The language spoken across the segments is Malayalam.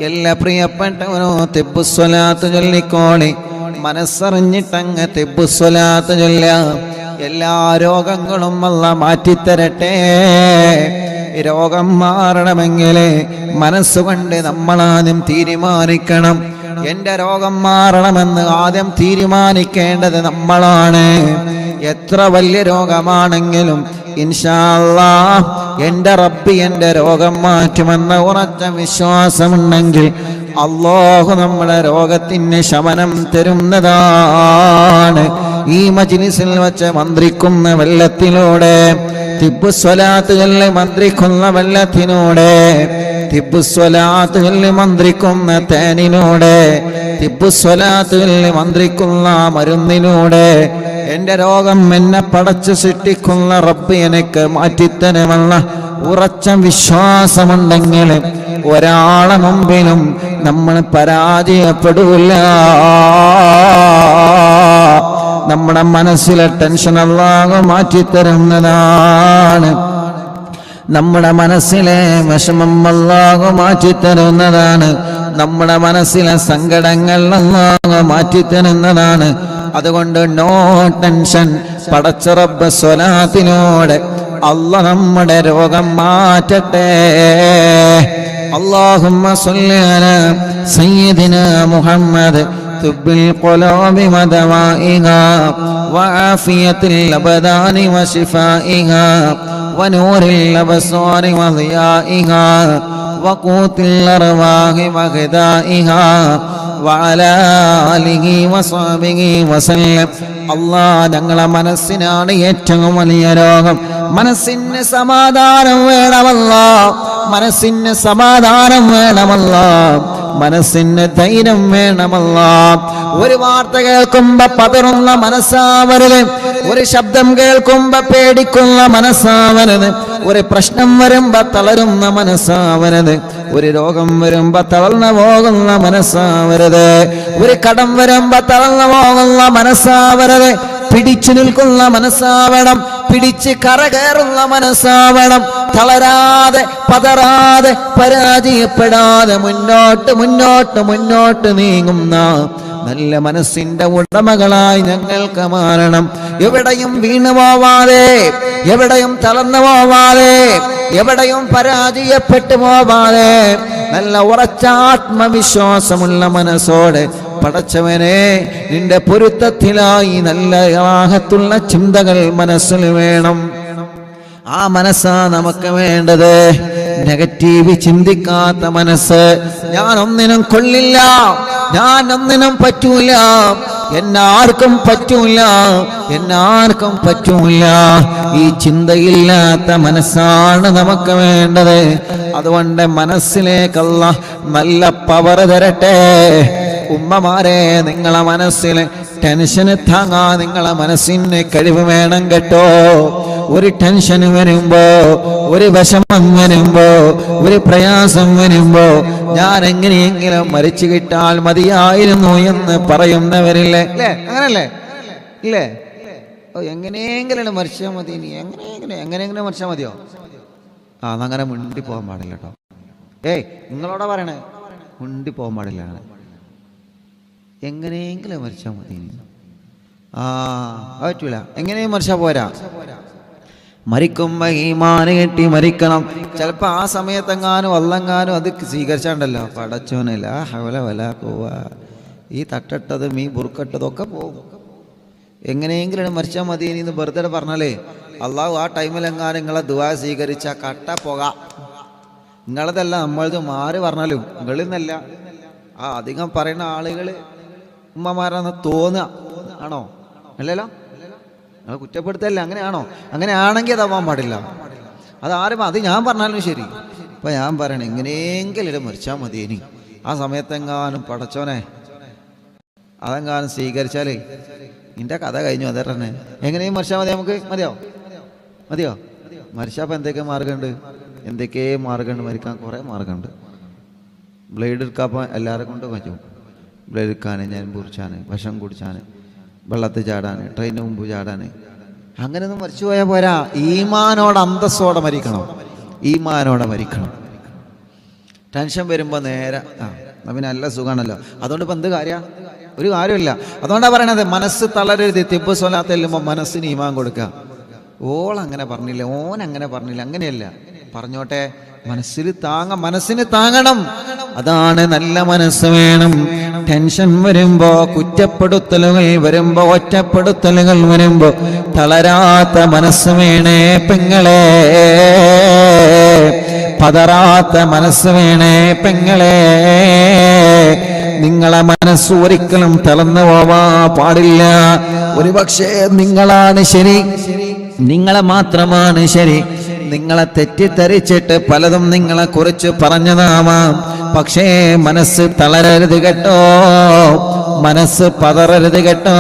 എല്ലാ പ്രിയപ്പെട്ടവനോ തിബ്ബുസ്വലാത്ത് ചൊല്ലിക്കോളി. മനസ്സറിഞ്ഞിട്ടങ്ങ് തിബ്ബുസ്വലാത്ത് ചൊല്ല. എല്ലാ രോഗങ്ങളും അല്ലാഹ് മാറ്റിത്തരട്ടെ. രോഗം മാറണമെങ്കിൽ മനസ്സുകൊണ്ട് നമ്മളാദ്യം തീരുമാനിക്കണം. എൻ്റെ രോഗം മാറണമെന്ന് ആദ്യം തീരുമാനിക്കേണ്ടത് നമ്മളാണ്. എത്ര വലിയ രോഗമാണെങ്കിലും ഇൻഷാ അല്ലാഹ് എൻ്റെ റബ്ബ് എൻ്റെ രോഗം മാറ്റുമെന്ന ഉറച്ച വിശ്വാസമുണ്ടെങ്കിൽ അല്ലാഹു നമ്മുടെ രോഗത്തിന് ശമനം തരുന്നതാണ്. ഈ മജ്ലിസിൽ വച്ച് മന്ത്രിക്കുന്ന വെള്ളത്തിലൂടെ, തിബ്ബുസ്വലാത്തുകളിൽ മന്ത്രിക്കുന്ന വെള്ളത്തിലൂടെ, തിബ്ബുസ്വലാത്തുകളിൽ മന്ത്രിക്കുന്ന തേനിലൂടെ, തിബ്ബുസ്വലാത്തുകളിൽ മന്ത്രിക്കുന്ന മരുന്നിലൂടെ എൻ്റെ രോഗം എന്നെ പടച്ചു സൃഷ്ടിക്കുന്ന റബ്ബ് എനിക്ക് മാറ്റിത്തരുമെന്ന ഉറച്ച വിശ്വാസമുണ്ടെങ്കിൽ ഒരാളെ മുമ്പിലും നമ്മൾ പരാജയപ്പെടില്ല. നമ്മുടെ മനസ്സിലെ ടെൻഷൻ അല്ലാഹു മാറ്റിത്തരുന്നതാണ്. നമ്മുടെ മനസ്സിലെ വിഷമം അല്ലാഹു മാറ്റിത്തരുന്നതാണ്. നമ്മുടെ മനസ്സിലെ സങ്കടങ്ങൾ അല്ലാഹു മാറ്റിത്തരുന്നതാണ്. അതുകൊണ്ട് നോ ടെൻഷൻ. പടച്ച റബ്ബ് സ്വലാത്തിനോട് അല്ലാഹ് നമ്മുടെ രോഗം മാറ്റട്ടെ. اللهم صل على سيدنا محمد طب القلوب ودوائها وعافية الأبدان وشفائها ونور الأبصار وضيائها وقوت الأرواح وغذائها وعلى آله وصحبه وسلم. അല്ലാഹ് ഞങ്ങളെ മനസ്സിനാണ് ഏറ്റവും വലിയ രോഗം. മനസ്സിന് സമാധാനം വേണമല്ലാഹ്, മനസ്സിന് സമാധാനം വേണമല്ലാഹ്, മനസ്സിന് ധൈര്യം വേണമല്ലാഹ്. ഒരു വാർത്ത കേൾക്കുമ്പോ പതറുന്ന മനസ്സാവരുത്. ഒരു ശബ്ദം കേൾക്കുമ്പോ പേടിക്കുന്ന മനസ്സാവരുത്. ഒരു പ്രശ്നം വരുമ്പോ തളരുന്ന മനസ്സാവരുത്. ഒരു രോഗം വരുമ്പോ തളർന്നു പോകുന്ന മനസ്സാവരുത്. ഒരു കടം വരുമ്പോ തളർന്നു പോകുന്ന മനസ്സാവരുത്. പിടിച്ചു നിൽക്കുന്ന മനസ്സാവണം. പിടിച്ച് കരകയറുന്ന മനസ്സാവണം. തളരാതെ പതറാതെ പരാജയപ്പെടാതെ മുന്നോട്ട് മുന്നോട്ട് മുന്നോട്ട് നീങ്ങുന്ന നല്ല മനസ്സിന്റെ ഉടമകളായി ഞങ്ങൾക്ക് മാറണം. എവിടെയും വീണു പോവാതെ, എവിടെയും തളർന്നു പോവാതെ, എവിടെയും പരാജയപ്പെട്ടു പോവാതെ നല്ല ഉറച്ച ആത്മവിശ്വാസമുള്ള മനസ്സോടെ പടച്ചവനെ നിന്റെ പൊരുത്തത്തിലായി നല്ല റാഹത്തുള്ള ചിന്തകൾ മനസ്സിൽ വേണം. ആ മനസ്സാ നമുക്ക് വേണ്ടത്. നെഗറ്റീവ് ചിന്തിക്കാത്ത മനസ്സ്. ഞാൻ ഒന്നിനും കൊള്ളില്ല, ഞാൻ ഒന്നിനും പറ്റൂല, എന്നാർക്കും പറ്റൂല, എന്നാർക്കും പറ്റൂല, ഈ ചിന്തയില്ലാത്ത മനസ്സാണ് നമുക്ക് വേണ്ടത്. അതുകൊണ്ട് മനസ്സിലേക്കുള്ള നല്ല പവർ തരട്ടെ. ഉമ്മമാരെ, നിങ്ങളെ മനസ്സിൽ ടെൻഷൻ താങ്ങാൻ നിങ്ങളെ മനസ്സിന് കഴിവ് വേണം കേട്ടോ. ഒരു ടെൻഷൻ വരുമ്പോ, ഒരു വിഷമം വരുമ്പോ, ഒരു പ്രയാസം വരുമ്പോ ഞാൻ എങ്ങനെയെങ്കിലും മരിച്ചു കിട്ടാൽ മതിയായിരുന്നു എന്ന് പറയുന്നവരില്ലേ? അല്ലേ? അങ്ങനല്ലേ? ഇല്ലേ? എങ്ങനെയെങ്കിലും മരിച്ചാൽ മതി, എങ്ങനെയെങ്കിലും മരിച്ചാൽ മതിയോ? അതങ്ങനെ മുണ്ടി പോകാൻ പാടില്ല കേട്ടോ. നിങ്ങളോടാ പറയണേ, മുണ്ടി പോകാൻ പാടില്ല. എങ്ങനെയെങ്കിലും മരിച്ചാൽ മതി. പറ്റൂല. എങ്ങനെയും മരിച്ചാൽ പോരാ. മരിക്കുമ്പോ ഈമാന് കെട്ടി മരിക്കണം. ചിലപ്പോ ആ സമയത്തെങ്ങാനും വല്ലെങ്ങാനും അത് സ്വീകരിച്ചാണ്ടല്ലോ, പടച്ചോനില്ല ഹവല വല പോവാ, ഈ തട്ടിട്ടതും ഈ ബുർക്കട്ടതും ഒക്കെ പോകും. എങ്ങനെയെങ്കിലും മരിച്ചാൽ മതി എന്ന് വെറുതെ പറഞ്ഞാലേ അള്ളാഹു ആ ടൈമിലെങ്ങാനും നിങ്ങളെ ദുആ സ്വീകരിച്ച കട്ട പോക. നിങ്ങളതല്ല, നമ്മളത് മാറി പറഞ്ഞാലും നിങ്ങളിൽ നിന്നല്ല. അധികം പറയുന്ന ആളുകൾ ഉമ്മമാരാന്ന് തോന്നുക. ആണോ? അല്ലല്ലോ, നിങ്ങൾ കുറ്റപ്പെടുത്തല്ല. അങ്ങനെയാണോ? അങ്ങനെയാണെങ്കിൽ അതാവാൻ പാടില്ല. അതാരും അത് ഞാൻ പറഞ്ഞാലും ശരി. ഇപ്പം ഞാൻ പറയണേ എങ്ങനെയെങ്കിലും മരിച്ചാൽ മതി. ഇനി ആ സമയത്തെങ്ങാനും പടച്ചോനെ അതെങ്ങാനും സ്വീകരിച്ചാലേ നിന്റെ കഥ കഴിഞ്ഞു. അതേ തന്നെ എങ്ങനെയും മരിച്ചാൽ മതി. നമുക്ക് മതിയോ? മതിയോ? മരിച്ചാൽ എന്തൊക്കെ മാർഗമുണ്ട്? എന്തൊക്കെ മാർഗമുണ്ട് മരിക്കാൻ? കുറേ മാർഗമുണ്ട്. ബ്ലേഡ് എടുക്കാൻ എല്ലാവരെ കൊണ്ടും പറ്റും. ബ്ലേഡ് എടുക്കാൻ, ഞാൻ പൊറിച്ചാൻ, വിഷം കുടിച്ചാൻ, വെള്ളത്തിൽ ചാടാൻ, ട്രെയിനിന് മുമ്പ് ചാടാൻ, അങ്ങനെയൊന്നും മരിച്ചു പോയാൽ പോരാ. ഈമാനോടെ അന്തസ്സോടെ മരിക്കണം. ഈമാനോടെ മരിക്കണം. ടെൻഷൻ വരുമ്പോൾ നേരെ പിന്നെ നല്ല സുഖമാണല്ലോ. അതുകൊണ്ട് ഇപ്പം എന്ത് കാര്യമാണ്? ഒരു കാര്യമില്ല. അതുകൊണ്ടാണ് പറയണത് മനസ്സ് തളരരുത്. തിബ്ബ് സ്വലാത്ത് ചെല്ലുമ്പോൾ മനസ്സിന് ഈമാൻ കൊടുക്കുക. ഓളങ്ങനെ പറഞ്ഞില്ല, ഓനങ്ങനെ പറഞ്ഞില്ല, അങ്ങനെയല്ല, പറഞ്ഞോട്ടെ. മനസ്സിന് താങ്ങണം. അതാണ് നല്ല മനസ്സ് വേണം. ടെൻഷൻ വരുമ്പോ, കുറ്റപ്പെടുത്തലുകൾ വരുമ്പോ, ഒറ്റപ്പെടുത്തലുകൾ വരുമ്പോ തളരാത്ത മനസ്സ് വേണേ പെങ്ങളെ, പതറാത്ത മനസ്സ് വേണേ പെങ്ങളെ. നിങ്ങളെ മനസ്സ് ഒരിക്കലും തളർന്നു പോവാ പാടില്ല. ഒരുപക്ഷെ നിങ്ങളാണ് ശരി, നിങ്ങളെ മാത്രമാണ് ശരി. നിങ്ങളെ തെറ്റിദ്ധരിച്ചിട്ട് പലതും നിങ്ങളെ കുറിച്ച് പറഞ്ഞതാവാം. പക്ഷേ മനസ്സ് തളരരുത് കേട്ടോ, മനസ്സ് പതറരുത് കേട്ടോ.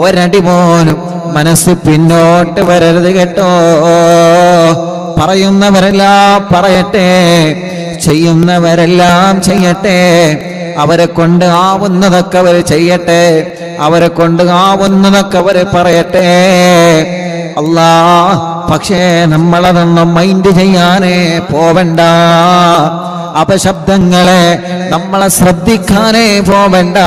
ഒരടി പോലും മനസ്സ് പിന്നോട്ട് വരരുത് കേട്ടോ. പറയുന്നവരെല്ലാം പറയട്ടെ, ചെയ്യുന്നവരെല്ലാം ചെയ്യട്ടെ. അവരെ കൊണ്ട് ആവുന്നതൊക്കെ അവർ ചെയ്യട്ടെ, അവരെ കൊണ്ട് ആവുന്നതൊക്കെ അവർ പറയട്ടെ. അല്ലാ, പക്ഷേ നമ്മളതൊന്നും മൈൻഡ് ചെയ്യാനേ പോവണ്ട. അപശബ്ദങ്ങളെ നമ്മളെ ശ്രദ്ധിക്കാനേ പോവണ്ട.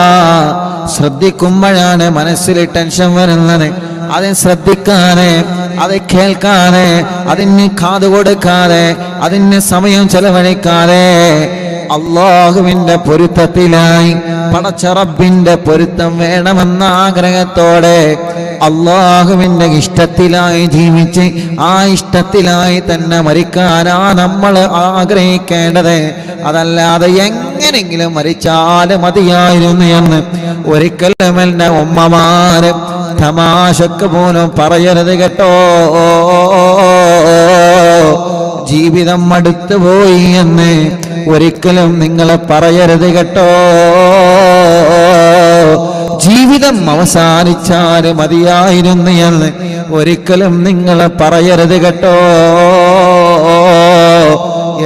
ശ്രദ്ധിക്കുമ്പോഴാണ് മനസ്സിൽ ടെൻഷൻ വരുന്നത്. അതിന് ശ്രദ്ധിക്കാതെ, അത് കേൾക്കാതെ, അതിന് കാത് കൊടുക്കാതെ, അതിന് സമയം ചെലവഴിക്കാതെ അല്ലാഹുവിന്റെ പൊരുത്തത്തിലായി, പടച്ച റബ്ബിന്റെ പൊരുത്തം വേണമെന്ന ആഗ്രഹത്തോടെ അല്ലാഹുവിന്റെ ഇഷ്ടത്തിലായി ജീവിച്ച് ആ ഇഷ്ടത്തിലായി തന്നെ മരിക്കാനാ നമ്മൾ ആഗ്രഹിക്കേണ്ടത്. അതല്ലാതെ എങ്ങനെങ്കിലും മരിച്ചാല് മതിയായിരുന്നു എന്ന് ഒരിക്കലും എന്റെ ഉമ്മമാര് തമാശക്ക് പോലും പറയരുത് കേട്ടോ. ജീവിതം അടുത്തു പോയി എന്ന് ഒരിക്കലും നിങ്ങളെ പറയരുത് കേട്ടോ. ജീവിതം അവസാനിച്ചാൽ മതിയായിരുന്നു എന്ന് ഒരിക്കലും നിങ്ങളെ പറയരുത് കേട്ടോ.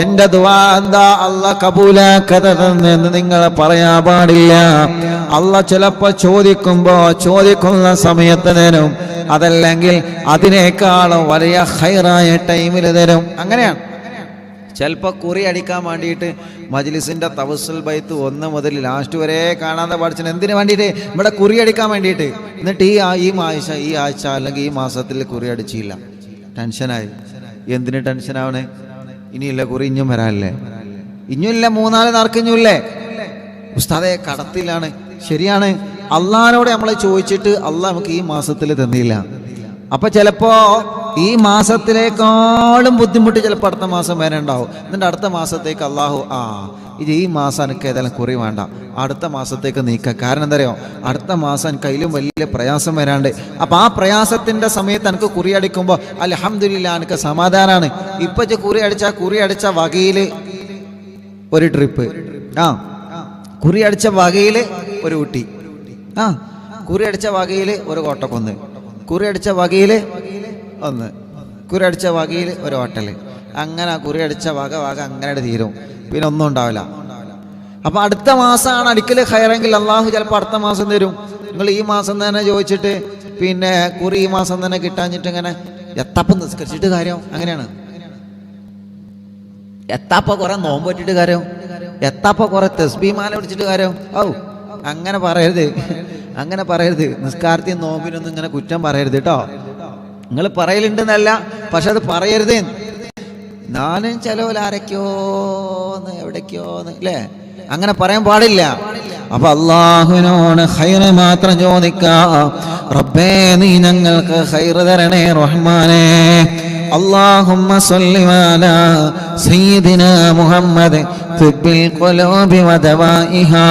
എന്റെ ദുആ എന്താ അല്ലാഹ് കബൂലാക്കതെന്ന് നിങ്ങൾ പറയാൻ പാടില്ല. അല്ലാഹ് ചിലപ്പോൾ ചോദിക്കുന്ന സമയത്ത് തരും, അതല്ലെങ്കിൽ അതിനേക്കാളും വലിയ ഖൈറായ ടൈമിൽ തരും. അങ്ങനെയാണ്. ചിലപ്പോൾ കുറി അടിക്കാൻ വേണ്ടിയിട്ട് മജ്ലിസിൻ്റെ തവസ്സുൽ ബൈത്ത് 1 മുതൽ ലാസ്റ്റ് വരെ കാണാതെ പഠിച്ചത് എന്തിനു വേണ്ടിയിട്ട്? ഇവിടെ കുറി അടിക്കാൻ വേണ്ടിയിട്ട്. എന്നിട്ട് ഈ ആഴ്ച അല്ലെങ്കിൽ ഈ മാസത്തിൽ കുറി അടിച്ചില്ല, ടെൻഷനായി. എന്തിന് ടെൻഷനാവണേ? ഇനിയില്ല കുറി, ഇഞ്ഞും വരാനല്ലേ, ഇഞ്ഞുമില്ല 3-4 നാർക്കിഞ്ഞുമില്ലേ. ഉസ്താദേ കടത്തിലാണ്. ശരിയാണ്, അള്ളാഹിനോട് നമ്മൾ ചോദിച്ചിട്ട് അള്ളാഹ് നമുക്ക് ഈ മാസത്തിൽ തന്നില്ല. അപ്പൊ ചിലപ്പോ ഈ മാസത്തിലേക്കാളും ബുദ്ധിമുട്ട് ചിലപ്പോൾ അടുത്ത മാസം വരെ ഉണ്ടാവും. എന്നിട്ട് അടുത്ത മാസത്തേക്ക് അള്ളാഹു ഇത് ഈ മാസം എനിക്ക് ഏതായാലും കുറി വേണ്ട, അടുത്ത മാസത്തേക്ക് നീക്കുക. കാരണം എന്താ അറിയോ? അടുത്ത മാസം എനിക്ക് അതിലും വലിയ പ്രയാസം വരാണ്ട്. അപ്പം ആ പ്രയാസത്തിൻ്റെ സമയത്ത് എനിക്ക് കുറി അടിക്കുമ്പോൾ അൽഹംദുലില്ലാ എനിക്ക് സമാധാനമാണ്. ഇപ്പം കുറി അടിച്ച വകയിൽ ഒരു ട്രിപ്പ്, കുറി അടിച്ച വകയിൽ ഒരു ഊട്ടി, കുറി അടിച്ച വകയിൽ ഒരു കോട്ടക്കുന്ന്, കുറി അടിച്ച വകയിൽ ഒന്ന്, കുറി അടിച്ച വകയിൽ ഒരു ഹോട്ടൽ. അങ്ങനെ കുറി അടിച്ച വക അങ്ങനെ തീരും, പിന്നെ ഒന്നും ഉണ്ടാവില്ല. അപ്പം അടുത്ത മാസമാണ് അടിക്കൽ ഖൈറെങ്കിൽ അള്ളാഹു ചിലപ്പോൾ അടുത്ത മാസം തരും. നിങ്ങൾ ഈ മാസം തന്നെ ചോദിച്ചിട്ട് പിന്നെ കുറി ഈ മാസം തന്നെ കിട്ടാഞ്ഞിട്ട് ഇങ്ങനെ എത്താപ്പം നിസ്കരിച്ചിട്ട് കാര്യം. അങ്ങനെയാണ്. എത്താപ്പ കുറെ നോമ്പ് പറ്റിയിട്ട് കാര്യം, എത്താപ്പ കുറെ തസ്ബീമാല പിടിച്ചിട്ട് കാര്യം. അങ്ങനെ പറയരുത്, അങ്ങനെ പറയരുത്. നിസ്കാരത്തെയും നോമ്പിനൊന്നും ഇങ്ങനെ കുറ്റം പറയരുത് കേട്ടോ. നിങ്ങൾ പറയലുണ്ടെന്നല്ല, പക്ഷെ അത് പറയരുത്. ഞാനും ചിലവരാരൊക്കെയോന്ന് എവിടേക്കോന്ന് അല്ലേ, അങ്ങനെ പറയാൻ പാടില്ല. അപ്പൊ അള്ളാഹുവിനോട് ഖൈറ് മാത്രം ചോദിക്കാം. റബ്ബേ നീ ഞങ്ങൾക്ക് ഖൈറ് തരണേ റഹ്മാനേ. اللهم صل على سيدنا محمد طب القلوب ودوائها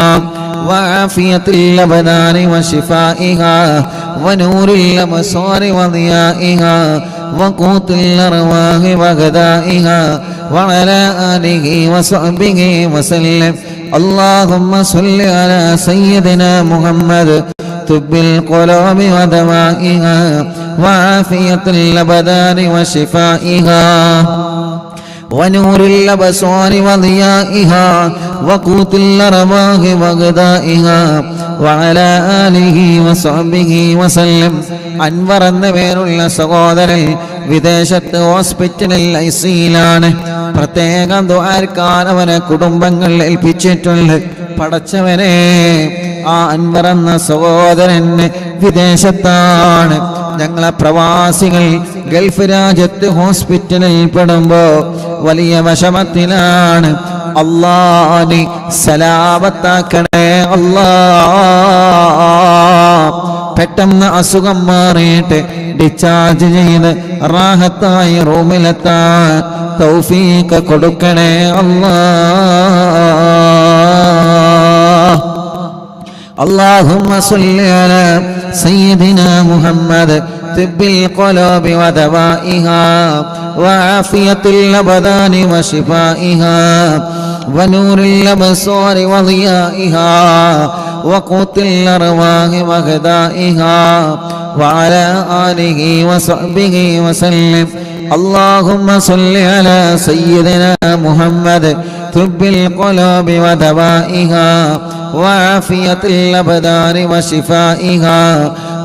وعافية الأبدان وشفائها ونور الأبصار وضيائها وقوت الأرواح وغذائها وعلى آله وصحبه وسلم. اللهم صل على سيدنا محمد طب القلوب ودوائها وعافية الأبدان وشفائها ونور الأبصار وضيائها وقوت الأرواح وغذائها وعلى آله وصحبه وسلم. അൻവർ എന്ന പേരുള്ള സഹോദരൻ വിദേശത്ത് ഹോസ്പിറ്റലിൽ ഐസിയിലാണ്. പ്രത്യേകം ദുആർക്കാൻ അവനെ കുടുംബങ്ങളിൽ ഏൽപ്പിച്ചിട്ടുണ്ട്. പടച്ചവനെ, ആ അൻവർ എന്ന സഹോദരന് വിദേശത്താണ്. ഞങ്ങളെ പ്രവാസികൾ ഗൾഫ് രാജ്യത്ത് ഹോസ്പിറ്റലിൽ പെടുമ്പോ വലിയ വിഷമത്തിലാണ്. അല്ലാ, നീ സലാമത്താക്കണേ അല്ലാ. പെട്ടെന്ന് അസുഖം മാറിയിട്ട് ഡിസ്ചാർജ് ചെയ്ത് റാഹത്തായി റൂമിലെത്താൻ തൗഫീഖ് കൊടുക്കണേ അല്ലാ. اللهم صل على سيدنا محمد طب القلوب ودوائها وعافية الأبدان وشفائها ونور الأبصار وضيائها وقوت الأرواح وغذائها وعلى آله وصحبه وسلم. اللهم صل على سيدنا محمد طب القلوب ودوائها وعافية الأبدان وشفائها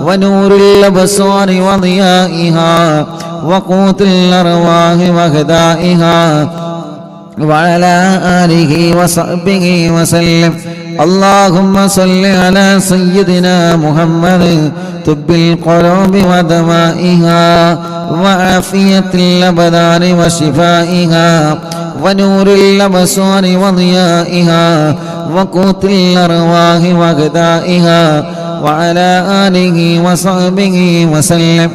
ونور الأبصار وضيائها وقوت الأرواح وغذائها وعلى آله وصحبه وسلم. اللهم صل على سيدنا محمد طب القلوب ودوائها وعافية الأبدان وشفائها ونور الأبصار وضيائها وقوت الأرواح وغذائها وعلى آله وصحبه وسلم.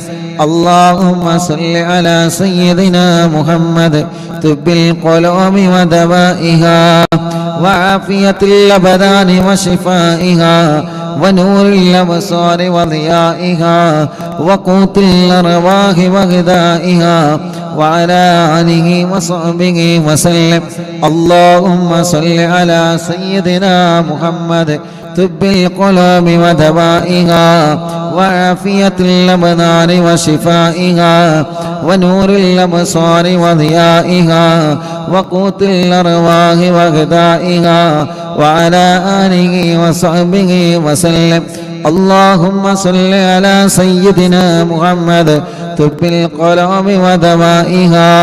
اللهم صل على سيدنا محمد طب القلوب ودوائها وعافية الأبدان وشفائها ونور الأبصار وضيائها وقوت الأرواح وغذائها وعلى آله وصحبه وسلم. اللهم صل على سيدنا محمد طب القلوب ودوائها وعافية الأبدان وشفائها ونور الأبصار وضيائها وقوت الأرواح وغذائها وعلى آله وصحبه وسلم. اللهم صل على سيدنا محمد طب القلوب ودوائها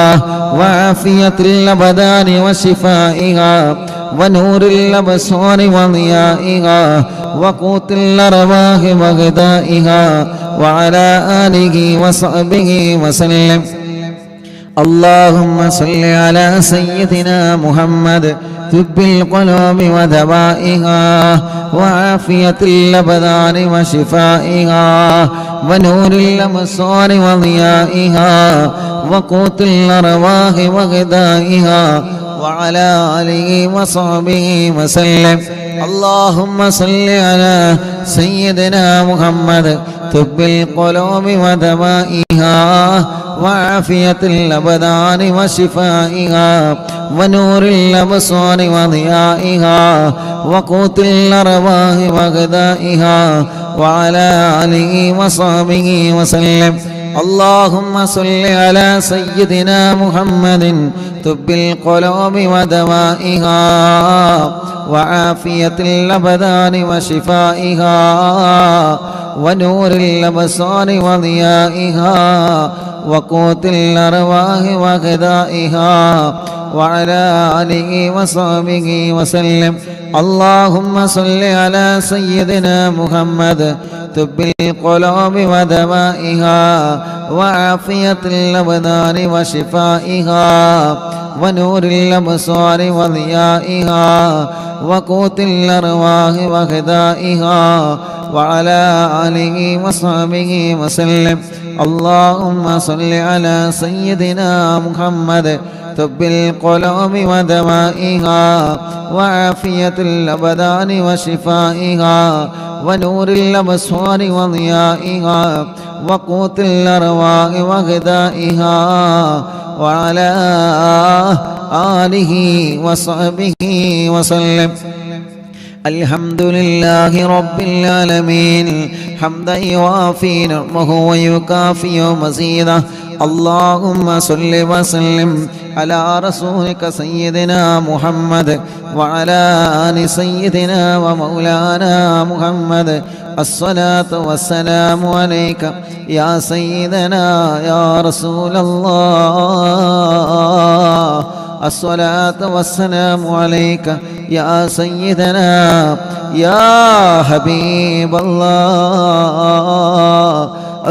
وعافية الأبدان وشفائها ونور الأبصار وضيائها وقوت الأرواح وغذائها وعلى آله وصحبه وسلم. اللهم صل على سيدنا محمد طب القلوب ودوائها وعافية الأبدان وشفائها ونور الأبصار وضيائها وقوت الأرواح وغذائها وعلى آله وصحبه وسلم. اللهم صل على سيدنا محمد طب القلوب ودوائها وعافية الأبدان وشفائها ونور الأبصار وضيائها وقوت الأرواح وغذائها وعلى آله وصحبه وسلم. اللهم صل على سيدنا محمد طب القلوب ودوائها وعافية الأبدان وشفائها ونور الأبصار وضيائها وقوت الأرواح وغذائها وعلى آله وصحبه وسلم. اللهم صل على سيدنا محمد طب القلوب ودوائها وعافية الأبدان وشفائها ونور الأبصار وضيائها وقوت الأرواح وغذائها وعلى آله وصحبه وسلم. اللهم صل على سيدنا محمد طب القلوب ودوائها وعافية الأبدان وشفائها ونور الأبصار وضيائها وقوت الأرواح وغذائها وعلى آله وصحبه وسلم. الحمد لله رب العالمين حمدا يوافي نعمه ويكافئ مزيده. اللهم صل وسلم على رسولك سيدنا محمد وعلى آل سيدنا ومولانا محمد. الصلاة والسلام عليك يا سيدنا يا رسول الله. الصلاة والسلام عليك يا سيدنا يا حبيب الله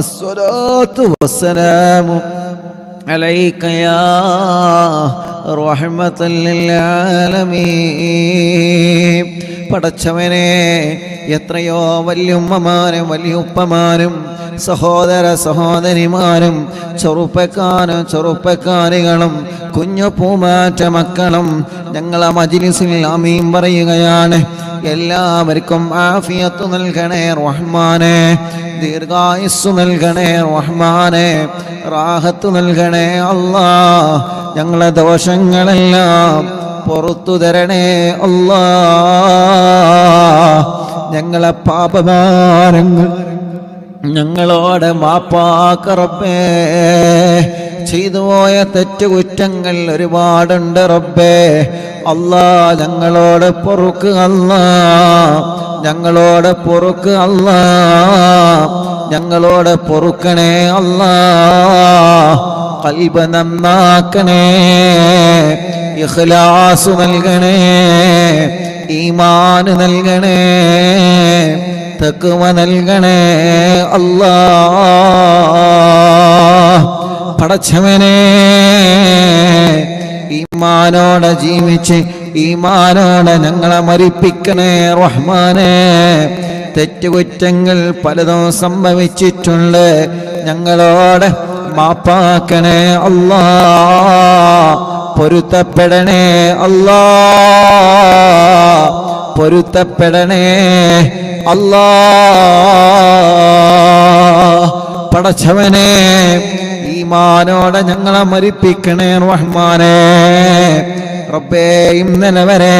الصلاة والسلام عليك يا رحمة للعالمين. പടച്ചവനെ, എത്രയോ വല്യുമ്മമാരും വലിയുപ്പമാരും സഹോദര സഹോദരിമാരും ചെറുപ്പക്കാരികളും കുഞ്ഞു പൂമാറ്റ മക്കളും ഞങ്ങളെ മജ്‌ലിസിൽ ആമീൻ പറയുകയാണ്. എല്ലാവർക്കും ആഫിയത്ത് നൽകണേ റഹ്മാനെ, ദീർഘായുസ്സു നൽകണേ റഹ്മാനെ, റാഹത്ത് നൽകണേ അല്ലാഹ്. ഞങ്ങളെ ദോഷങ്ങളെല്ലാം പുറത്തു തരണേ അല്ലാഹ്. ഞങ്ങളെ പാപഭാരങ്ങൾ ഞങ്ങളോട് മാപ്പാക്ക റബ്ബേ. ചെയ്തുപോയ തെറ്റുകുറ്റങ്ങൾ ഒരുപാടുണ്ട് റബ്ബേ. അല്ലാഹ് ഞങ്ങളോട് പൊറുക്ക് അല്ലാഹ്, ഞങ്ങളോട് പൊറുക്ക് അല്ലാഹ്, ഞങ്ങളോട് പൊറുക്കണേ അല്ലാഹ്. ഖൽബ് നന്നാക്കണേ, ഇഖ്ലാസ് നൽകണേ, ഈമാൻ നൽകണേ, തഖ്വ നൽകണേ അല്ലാഹ്. പടച്ചവനെ, ഈമാനോടെ ജീവിച്ച് ഈമാനോടെ ഞങ്ങളെ മരിപ്പിക്കണേ റഹ്മാനെ. തെറ്റുകുറ്റങ്ങൾ പലതും സംഭവിച്ചിട്ടുണ്ട്, ഞങ്ങളോട് മാപ്പാക്കണേ അല്ലാഹ്. പൊരുത്തപ്പെടണേ അല്ലാഹ്, പൊരുത്തപ്പെടണേ അല്ലാഹ്. പടച്ചവനെ, ഈമാനോടെ ഞങ്ങളെ മരിപ്പിക്കണേ റഹ്മാനെ. റബ്ബേ, ഇന്നലെ വരെ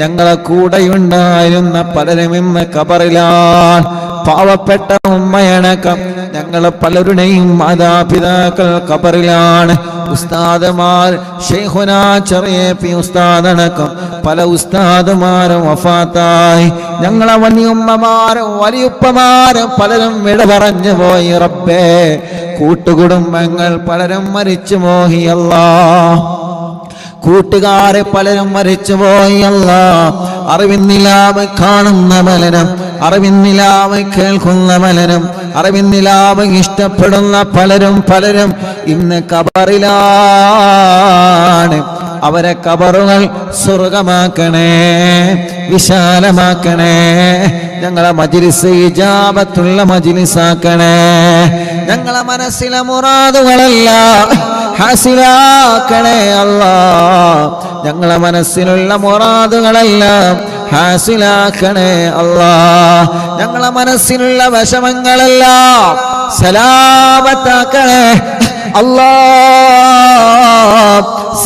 ഞങ്ങളെ കൂടെയുണ്ടായിരുന്ന പലരും ഇന്ന് ഖബറിലാണ്. പാവപ്പെട്ട ഉമ്മയടക്കം ഞങ്ങൾ പലരുടെയും മാതാപിതാക്കൾ ഖബറിലാണ്. ഉസ്താദുമാർ, ശൈഖുനാ ചെറിയ പി ഉസ്താദടക്കം പല ഉസ്താദുമാരും വഫാത്തായി. ഞങ്ങളെ വലിയുമ്മമാരും വലിയുപ്പമാരും പലരും വിട പറഞ്ഞു പോയി റബ്ബേ. കൂട്ടുകുടുംബങ്ങൾ പലരും മരിച്ചു പോയി അല്ലാഹ്. കൂട്ടുകാരെ പലരും മരിച്ചു പോയി അല്ലാഹ്. അറിവിന്നിലാവ് കാണുന്ന പലരും, അറിവിന്നിലാവ് കേൾക്കുന്ന പലരും, അറിവിന്നിലാവ് ഇഷ്ടപ്പെടുന്ന പലരും ഇന്ന് ഖബറിലാണ്. അവരെ ഖബറുകൾ സ്വർഗമാക്കണേ, വിശാലമാക്കണേ. ഞങ്ങളെ മജ്‌ലിസ് ഇജാബത്തുള്ള മജ്‌ലിസാക്കണേ. ഞങ്ങളെ മനസ്സിലെ മുറാദുകളെല്ലാം ഹാസിലാക്കണേ അല്ലാഹ്. ഞങ്ങളെ മനസ്സിലുള്ള മുറാദുകളെല്ലാം ഹാസിലാക്കണേ അല്ലാഹ്. ഞങ്ങളെ മനസ്സിലുള്ള വിഷമങ്ങളെല്ലാം സലാമത്താക്കണേ അല്ലാഹ്.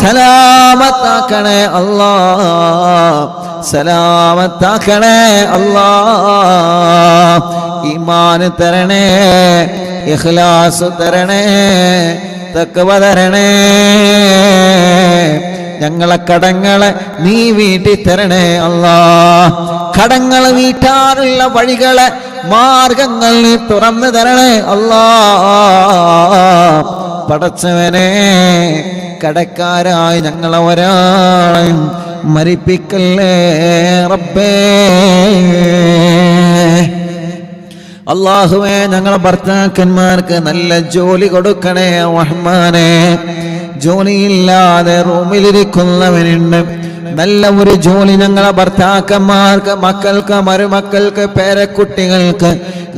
സലാമത്താക്കണേ അല്ലാഹ്, സലാമത്താക്കണേ അല്ലാഹ്. ഈമാൻ തരണേ, ഇഖ്ലാസ് തരണേ, തഖ്വ തരണേ. ഞങ്ങളെ കടങ്ങളെ നീ വീട്ടി തരണേ അല്ലാഹ്. കടങ്ങൾ വീട്ടാനുള്ള വഴികളെ മാർഗങ്ങൾ നീ തുറന്നു തരണേ അല്ലാഹ്. പടച്ചവനെ, കടക്കാരായി ഞങ്ങളെ ഒരാളെയും മരിപ്പിക്കല്ലേ റബ്ബേ. അല്ലാഹുവേ, ഞങ്ങളെ ഭർത്താക്കന്മാർക്ക് നല്ല ജോലി കൊടുക്കണേ റഹ്മാനെ. ജോലിയില്ലാതെ റൂമിലിരിക്കുന്നവനുണ്ട്, നല്ല ഒരു ജോലി ഞങ്ങളെ ഭർത്താക്കന്മാർക്ക്, മക്കൾക്ക്, മരുമക്കൾക്ക്, പേരക്കുട്ടികൾക്ക്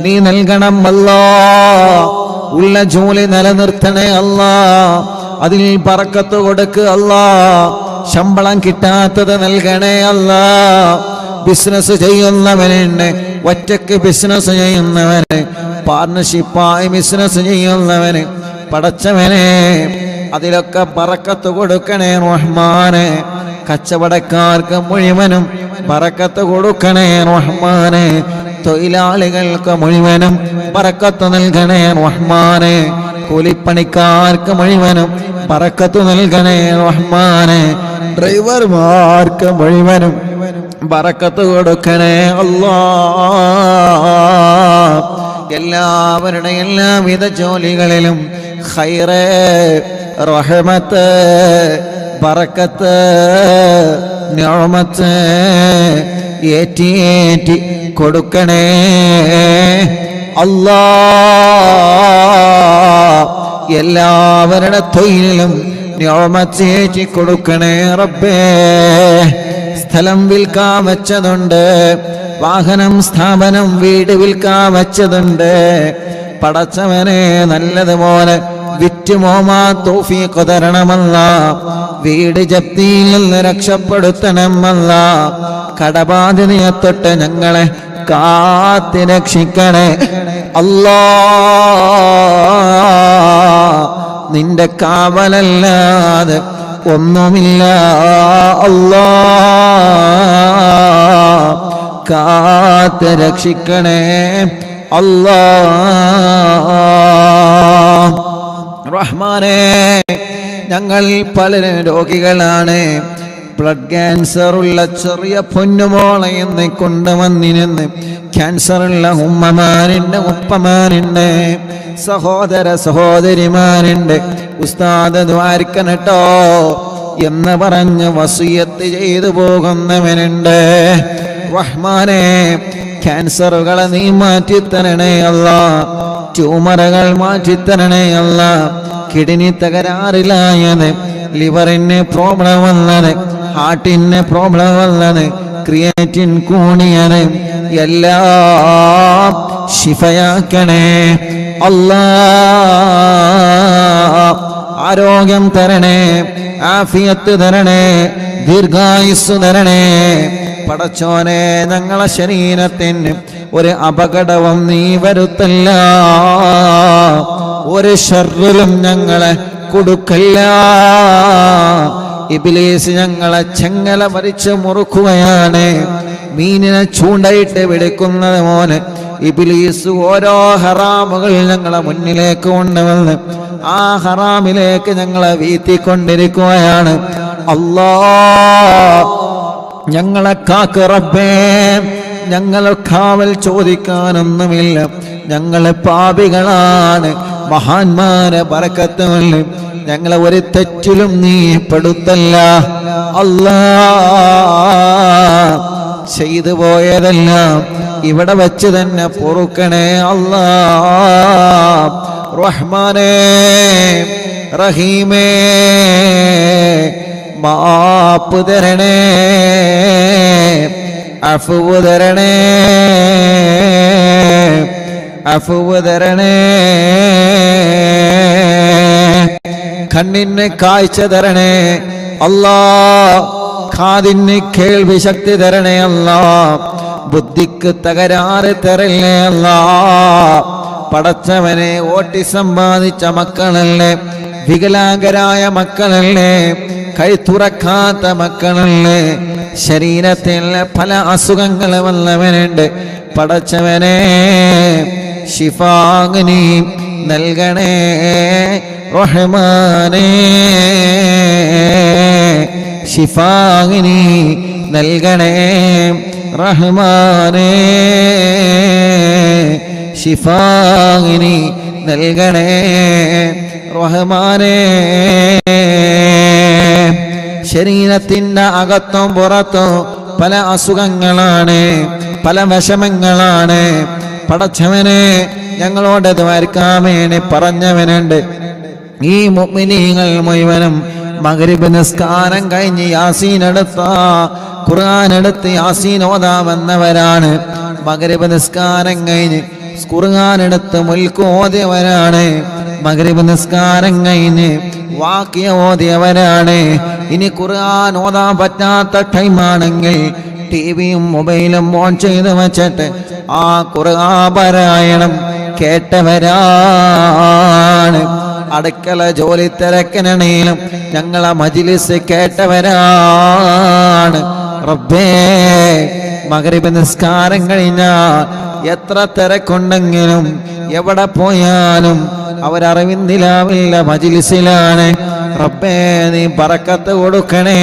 നീ നൽകണം അല്ലാഹ്. ഉള്ള ജോലി നിലനിർത്തണേ അല്ലാഹ്. അതിൽ ബറക്കത്ത് കൊടുക്ക് അല്ലാഹ്. ശമ്പളം കിട്ടാത്തത് നൽകണേ അല്ലാഹ്. ബിസിനസ് ചെയ്യുന്നവനുണ്ട്, ഒറ്റയ്ക്ക് ബിസിനസ് ചെയ്യുന്നവന്, പാർട്ണർഷിപ്പായി ബിസിനസ് ചെയ്യുന്നവന്, പടച്ചവനെ അതിലൊക്കെ ബറക്കത്ത് കൊടുക്കണേ റഹ്മാനെ. കച്ചവടക്കാർക്ക് മുഴുവനും ബറക്കത്ത് കൊടുക്കണേ റഹ്മാനെ. തൊഴിലാളികൾക്ക് മുഴുവനും ബറക്കത്ത് നൽകണേ റഹ്മാനെ. കൂലിപ്പണിക്കാർക്ക് മുഴുവനും ബറക്കത്ത് നൽകണേ റഹ്മാനെ. ഡ്രൈവർമാർക്ക് മുഴുവനും ബറക്കത്ത് കൊടുക്കണേ അല്ലാഹ്. എല്ലാവരുടെ എല്ലാവിധ ജോലികളിലും ഖൈറ്, റഹ്മത്ത്, ബറക്കത്ത് നിഅമത്ത് ഏറ്റി കൊടുക്കണേ അല്ലാ. എല്ലാവരുടെ തൊഴിലും നിഅമത്ത് ഏറ്റി കൊടുക്കണേ റബ്ബേ. സ്ഥലം വിൽക്കാൻ വെച്ചതുണ്ട്, വാഹനം സ്ഥാപനം വീട് വിൽക്കാൻ വെച്ചതുണ്ട്. പടച്ചവനെ നല്ലതുപോലെ വിറ്റുമോമാ തൗഫീഖ് തരണമല്ല. വീട് ജപ്തിയിൽ നിന്ന് രക്ഷപ്പെടുത്തണമല്ല. കടബാധ്യതയെ തൊട്ട് ഞങ്ങളെ കാത്തി രക്ഷിക്കണേ അല്ലാ. നിന്റെ കാവലല്ലാതെ ഒന്നുമില്ല അല്ലാ. കാത്ത് രക്ഷിക്കണേ അല്ലാ. റഹ്മാനേ, ഞങ്ങൾ പലരും രോഗികളാണ്. ബ്ലഡ് ക്യാൻസർ ഉള്ള ചെറിയ പൊന്നുമോളെ എന്ന് കൊണ്ടുവന്നിരുന്ന് ക്യാൻസറുള്ള ഉമ്മമാരുണ്ട്, ഉപ്പമാരുണ്ട്, സഹോദര സഹോദരിമാരുണ്ട്. ഉസ്താദ് ദ്വാരിക്കനട്ടോ എന്ന് പറഞ്ഞ് വസിയത്ത് ചെയ്തു പോകുന്നവനുണ്ട്. റഹ്മാനെ, ക്യാൻസറുകളെ നീ മാറ്റിത്തരണേ അല്ലാ. ട്യൂമറുകൾ മാറ്റിത്തരണേ അല്ലാ. കിഡ്നി തകരാറിലായത്, ലിവറിന് പ്രോബ്ലം വന്നത്, ഹാർട്ടിന് പ്രോബ്ലം വന്നത്, ക്രിയേറ്റിൻ കൂണിയത് എല്ലാം ശിഫയാക്കണേ അല്ലാ. ആരോഗ്യം തരണേ, ആഫിയത്ത് തരണേ, ദീർഘായുസ് തരണേ പടച്ചോനെ. ഞങ്ങളെ ശരീരത്തിന് ഒരു അപകടവും നീ വരുത്തല്ല, ഒരു ശർറിലും ഞങ്ങളെ കൊടുക്കല്ല. ഇബ്ലീസ് ഞങ്ങളെ ചെങ്ങല വലിച്ചു മുറുക്കുകയാണ്. മീനിനെ ചൂണ്ടയിട്ട് പിടിക്കുന്നത് പോലെ ഇബ്ലീസ് ഓരോ ഹറാമുകൾ ഞങ്ങളെ മുന്നിലേക്ക് കൊണ്ടുവന്ന് ആ ഹറാമിലേക്ക് ഞങ്ങളെ വീഴ്ത്തിക്കൊണ്ടിരിക്കുകയാണ്. അല്ലാ, ഞങ്ങളെ കാക്ക് റബ്ബേ. ഞങ്ങളെ കാവൽ ചോദിക്കാനൊന്നുമില്ല, ഞങ്ങളെ പാപികളാണ്. മഹാന്മാരെ ബറക്കത്തുമില്ല, ഞങ്ങളെ ഒരു തെറ്റിലും നീ പെടുത്തല്ല അല്ലാ. ചെയ്തു പോയതെല്ലാം ഇവിടെ വെച്ച് തന്നെ പൊറുക്കണേ അല്ലാ. റഹ്മാനേ, റഹീമേ, മാപ്പ് തരണേ, അഫ്വ് തരണേ, അഫ്വ് തരണേ. കണ്ണിന് കാഴ്ച തരണേ അല്ലാ. കാതിന് കേൾവി ശക്തി തരണേ അല്ലാ. ബുദ്ധിക്ക് തകരാറ് തരല്ലേ അല്ലാ. പടച്ചവനെ, ഓട്ടിസം ബാധിച്ച മക്കളല്ലേ, വികലാംഗരായ മക്കളല്ലേ, കൈ തുറക്കാത്ത മക്കളല്ലേ, ശരീരത്തിൽ പല അസുഖങ്ങൾ വന്നവനുണ്ട്. പടച്ചവനെ, ശിഫാഗ്നി നൽകണേ റഹ്മാനേ. ശിഫാഗ്നി നൽകണേ റഹ്മാനേ. ശിഫാഗ്നി നൽകണേ റഹ്മാനേ. ശരീരത്തിൻ്റെ അകത്തും പുറത്തും പല അസുഖങ്ങളാണ്, പല വിഷമങ്ങളാണ്. പടച്ചവനെ, ഞങ്ങളോട് ദ്വാരക്കാൻ വേണ്ടി പറഞ്ഞവനുണ്ട്. ഈ മുഅ്മിനീങ്ങൾ മുഴുവനും മഗ്രിബ് നിസ്കാരം കഴിഞ്ഞ് യാസീൻ എടുത്ത, ഖുർആൻ എടുത്ത് യാസീൻ ഓതാമെന്നവരാണ്. മഗ്രിബ് നിസ്കാരം കഴിഞ്ഞ് ഖുർആൻ എടുത്ത് മുൽക്ക് ഓതിയവരാണ്. മഗ്രിബ് നിസ്കാരം കഴിഞ്ഞ് വാക്യ ഓതിയവരാണ്. ഇനി ഖുർആൻ ഓതാൻ പറ്റാത്ത ടൈമാണെങ്കിൽ ടിവിയും മൊബൈലും ഓൺ ചെയ്ത് വെച്ചിട്ട് ആ ഖുർആൻ പാരായണം കേട്ടവരാണ്. അടുക്കള ജോലി തിരക്കിനിടയിലും ഞങ്ങളെ മജ്ലിസ് കേട്ടവരാണ്. റബ്ബേ, മഗ്രിബ് നിസ്കാരം കഴിഞ്ഞാൽ എത്ര തിരക്കുണ്ടെങ്കിലും എവിടെ പോയാലും അവരറിവിന്ദിലാവില്ല മജ്ലിസിലാണ്. റബ്ബേ, നീ ബറക്കത്ത് കൊടുക്കണേ.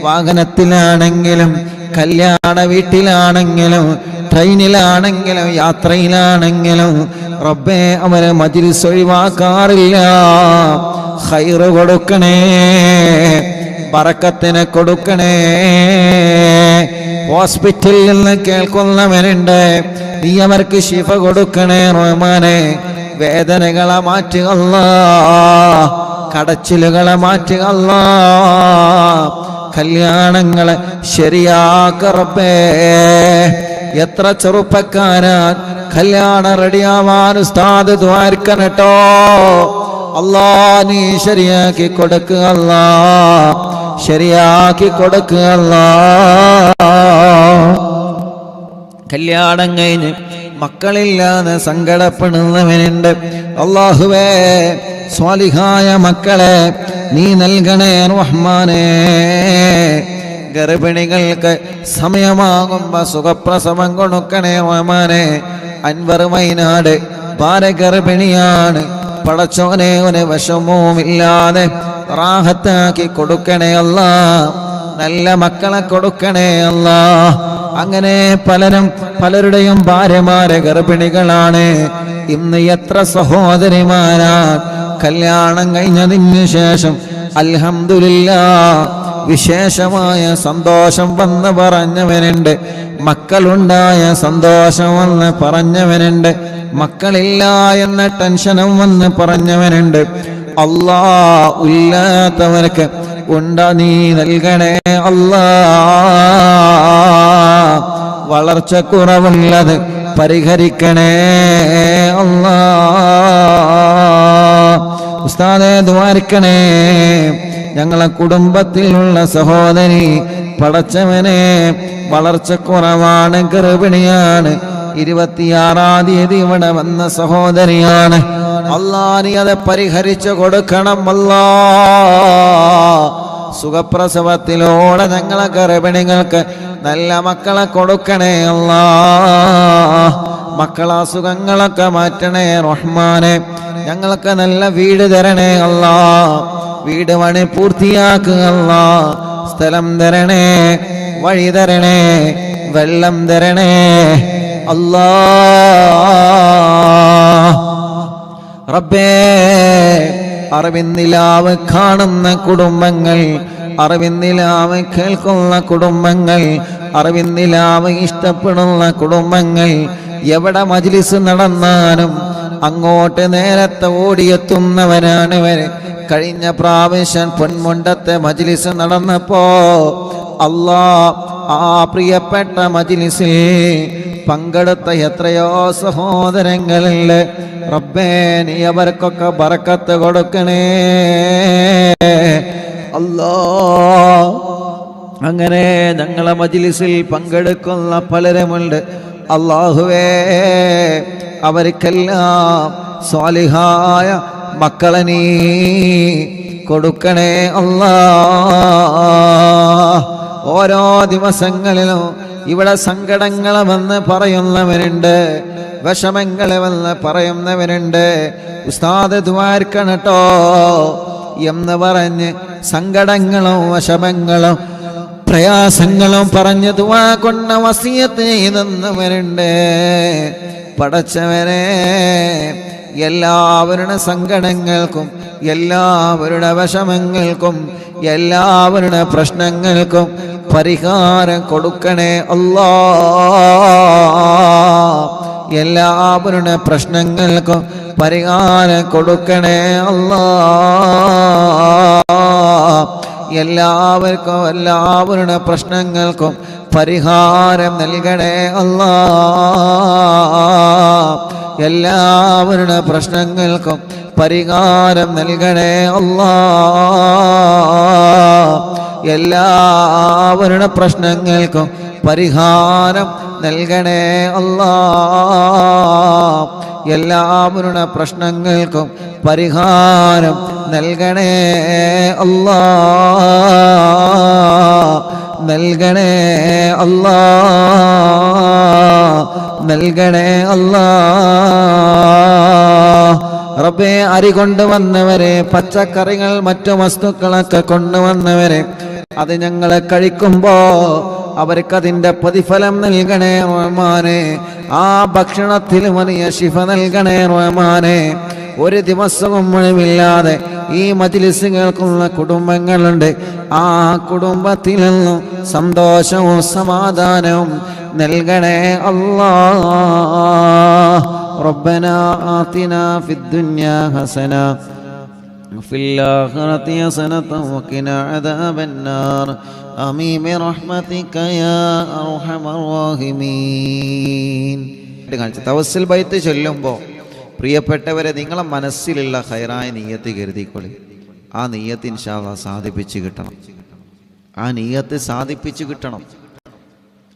വാഹനത്തിലാണെങ്കിലും കല്യാണ വീട്ടിലാണെങ്കിലും ട്രെയിനിലാണെങ്കിലും യാത്രയിലാണെങ്കിലും റബ്ബേ അവരെ മജ്‌ലിസ് ഒഴിവാക്കാറില്ല. ഖൈറ് കൊടുക്കണേ, ബറക്കത്തിനെ കൊടുക്കണേ. ഹോസ്പിറ്റലിൽ നിന്ന് കേൾക്കുന്നവരുണ്ട്, നീ അവർക്ക് ശിഫ കൊടുക്കണേ റഹ്മാനെ. വേദനകളെ മാറ്റുക അല്ലാഹ്, കടച്ചിലുകളെ മാറ്റുക അല്ലാഹ്, കല്യാണങ്ങളെ ശരിയാക്ക റബ്ബേ. എത്ര ചെറുപ്പക്കാരാ കല്യാണം റെഡിയാവാൻ ഉസ്താദ് ദ്വാരക്കണട്ടോ. അല്ലാ നീ ശരിയാക്കി കൊടുക്കുക അല്ലാ, ശരിയാക്കി കൊടുക്കുക അല്ലാ. കല്യാണം കഴിഞ്ഞ് മക്കളില്ലാതെ സങ്കടപ്പെടുന്നവനുണ്ട്. അല്ലാഹുവേ സ്വാലിഹായ മക്കളെ നീ നൽകണേ റഹ്മാനേ. ഗർഭിണികൾക്ക് സമയമാകുമ്പോ സുഖപ്രസവം കൊടുക്കണേ റഹ്മാനേ. അൻവർ വയനാട് ഭാര്യ ഗർഭിണിയാണ്, പടച്ചോനെ ഒരു വിഷമവുമില്ലാതെ റാഹത്താക്കി കൊടുക്കണേ അല്ലാ. നല്ല മക്കളെ കൊടുക്കണേ അല്ലാ. അങ്ങനെ പലരുടെയും ഭാര്യമാരെ ഗർഭിണികളാണ്. ഇന്ന് എത്ര സഹോദരിമാരാണ് കല്യാണം കഴിഞ്ഞതിന് ശേഷം അൽഹംദുലില്ലാഹ് വിശേഷമായ സന്തോഷം വന്ന് പറഞ്ഞവനുണ്ട്, മക്കളുണ്ടായ സന്തോഷം വന്ന് പറഞ്ഞവനുണ്ട്, മക്കളില്ല എന്ന ടെൻഷനും വന്ന് പറഞ്ഞവനുണ്ട്. അല്ലാ ഇല്ലാത്തവർക്ക് ഉണ്ട നീ നൽകണേ അല്ലാ. വളർച്ചക്കുറവുള്ളത് പരിഹരിക്കണേ അല്ലാ. ഉസ്താദേ ദ്വാരക്കണേ. ഞങ്ങളെ കുടുംബത്തിലുള്ള സഹോദരി പടച്ചവനെ വളർച്ചക്കുറവാണ്, ഗർഭിണിയാണ്, 26-ാം തീയതി ഇവിടെ വന്ന സഹോദരിയാണ്. അല്ലാ നീ അത് പരിഹരിച്ചു കൊടുക്കണം അല്ലാ. സുഖപ്രസവത്തിലൂടെ ഞങ്ങളെ ഗർഭിണികൾക്ക് നല്ല മക്കളെ കൊടുക്കണേ അല്ലാ. മക്കളെ അസുഖങ്ങളൊക്കെ മാറ്റണേ റഹ്മാനെ. ഞങ്ങൾക്ക് നല്ല വീട് തരണേ അല്ലാ. വീട് പണി പൂർത്തിയാക്കുക അല്ലാ. സ്ഥലം തരണേ, വഴി തരണേ, വെള്ളം തരണേ അല്ലാ. റബ്ബേ അറിവിന്നിലാവ് കാണുന്ന കുടുംബങ്ങൾ, അറിവിന്നിലാവ് കേൾക്കുന്ന കുടുംബങ്ങൾ, അറിവിന്നിലാവ് ഇഷ്ടപ്പെടുന്ന കുടുംബങ്ങൾ, എവിടെ മജ്‌ലിസ് നടന്നാലും അങ്ങോട്ട് നേരത്തെ ഓടിയെത്തുന്നവരാണ് ഇവര്. കഴിഞ്ഞ പ്രാവശ്യം പൊന്മുണ്ടത്തെ മജ്‌ലിസ് നടന്നപ്പോ അല്ലാ ആ പ്രിയപ്പെട്ട മജ്‌ലിസിൽ പങ്കെടുത്ത എത്രയോ സഹോദരങ്ങളുണ്ട്. റബ്ബേ നീ അവർക്കൊക്കെ ബറക്കത്ത് കൊടുക്കണേ അല്ലാ. അങ്ങനെ ഞങ്ങളെ മജ്‌ലിസിൽ പങ്കെടുക്കുന്ന പലരുമുണ്ട്. അല്ലാഹുവേ അവർക്കെല്ലാം സ്വാലിഹായ മക്കളെ നീ കൊടുക്കണേ അല്ലാ. ഓരോ ദിവസങ്ങളിലും ഇവിടെ സങ്കടങ്ങളെന്ന് പറയുന്നവരുണ്ട്, വിഷമങ്ങളെന്ന് പറയുന്നവരുണ്ട്. ഉസ്താദ് ദ്വാരക്കണട്ടോ എന്ന് പറഞ്ഞ് സങ്കടങ്ങളും വിഷമങ്ങളും പ്രയാസങ്ങളും പറഞ്ഞ് ദുആ കൊണ്ട് വസിയത്ത് ചെയ്തെന്നവരുണ്ട്. പടച്ചവനെ എല്ലാവരുടെ സങ്കടങ്ങൾക്കും എല്ലാവരുടെ വിഷമങ്ങൾക്കും എല്ലാവരുടെ പ്രശ്നങ്ങൾക്കും പരിഹാരം കൊടുക്കണേ അല്ലാ. എല്ലാവരുടെ പ്രശ്നങ്ങൾക്കും പരിഹാരം കൊടുക്കണേ അല്ലാ. എല്ലാവർക്കും എല്ലാവരുടെ പ്രശ്നങ്ങൾക്കും പരിഹാരം നൽകണേ അല്ലാ. എല്ലാവരുടെ പ്രശ്നങ്ങൾക്കും പരിഹാരം നൽകണേ അല്ലാ. എല്ലാവരുടെ പ്രശ്നങ്ങൾക്കും പരിഹാരം നൽകണേ അല്ലാ. എല്ലാവരുടെ പ്രശ്നങ്ങൾക്കും പരിഹാരം നൽകണേ അല്ലാ. നൽകണേ അല്ലാ. നൽകണേ അല്ലാ. റബ്ബേ അരി കൊണ്ടുവന്നവരെ, പച്ചക്കറികൾ മറ്റു വസ്തുക്കളൊക്കെ കൊണ്ടുവന്നവരെ, അത് ഞങ്ങളെ കഴിക്കുമ്പോ അവർക്കതിൻ്റെ പ്രതിഫലം നൽകണേ റഹ്മാനെ. ആ ഭക്ഷണത്തിൽ വലിയ ശിഫ നൽകണേ റഹ്മാനെ. ഒരു ദിവസവും മുഴുവില്ലാതെ ഈ മജ്‌ലിസ് കേൾക്കുന്ന കുടുംബങ്ങളുണ്ട്. ആ കുടുംബത്തിൽ നിന്നും സന്തോഷവും സമാധാനവും നൽകണേ അല്ലാഹ്. റബ്ബനാ ആതിനാ ഫിദ്ദുനിയാ ഹസന وفي الآخرة حسنة وقنا عذاب النار آمين برحمتك يا أرحم الراحمين. തവസ്സുൽ ബൈത്ത് ചൊല്ലുമ്പോൾ പ്രിയപ്പെട്ടവരെ, നിങ്ങളെ മനസ്സിലുള്ള ഖൈറായ നിയ്യത്ത് കരുതിക്കൊള്ളി. ആ നിയ്യത്ത് ഇൻഷാ അല്ലാഹ് സാധിപ്പിച്ച് കിട്ടണം. ആ നിയ്യത്ത് സാധിപ്പിച്ച് കിട്ടണം.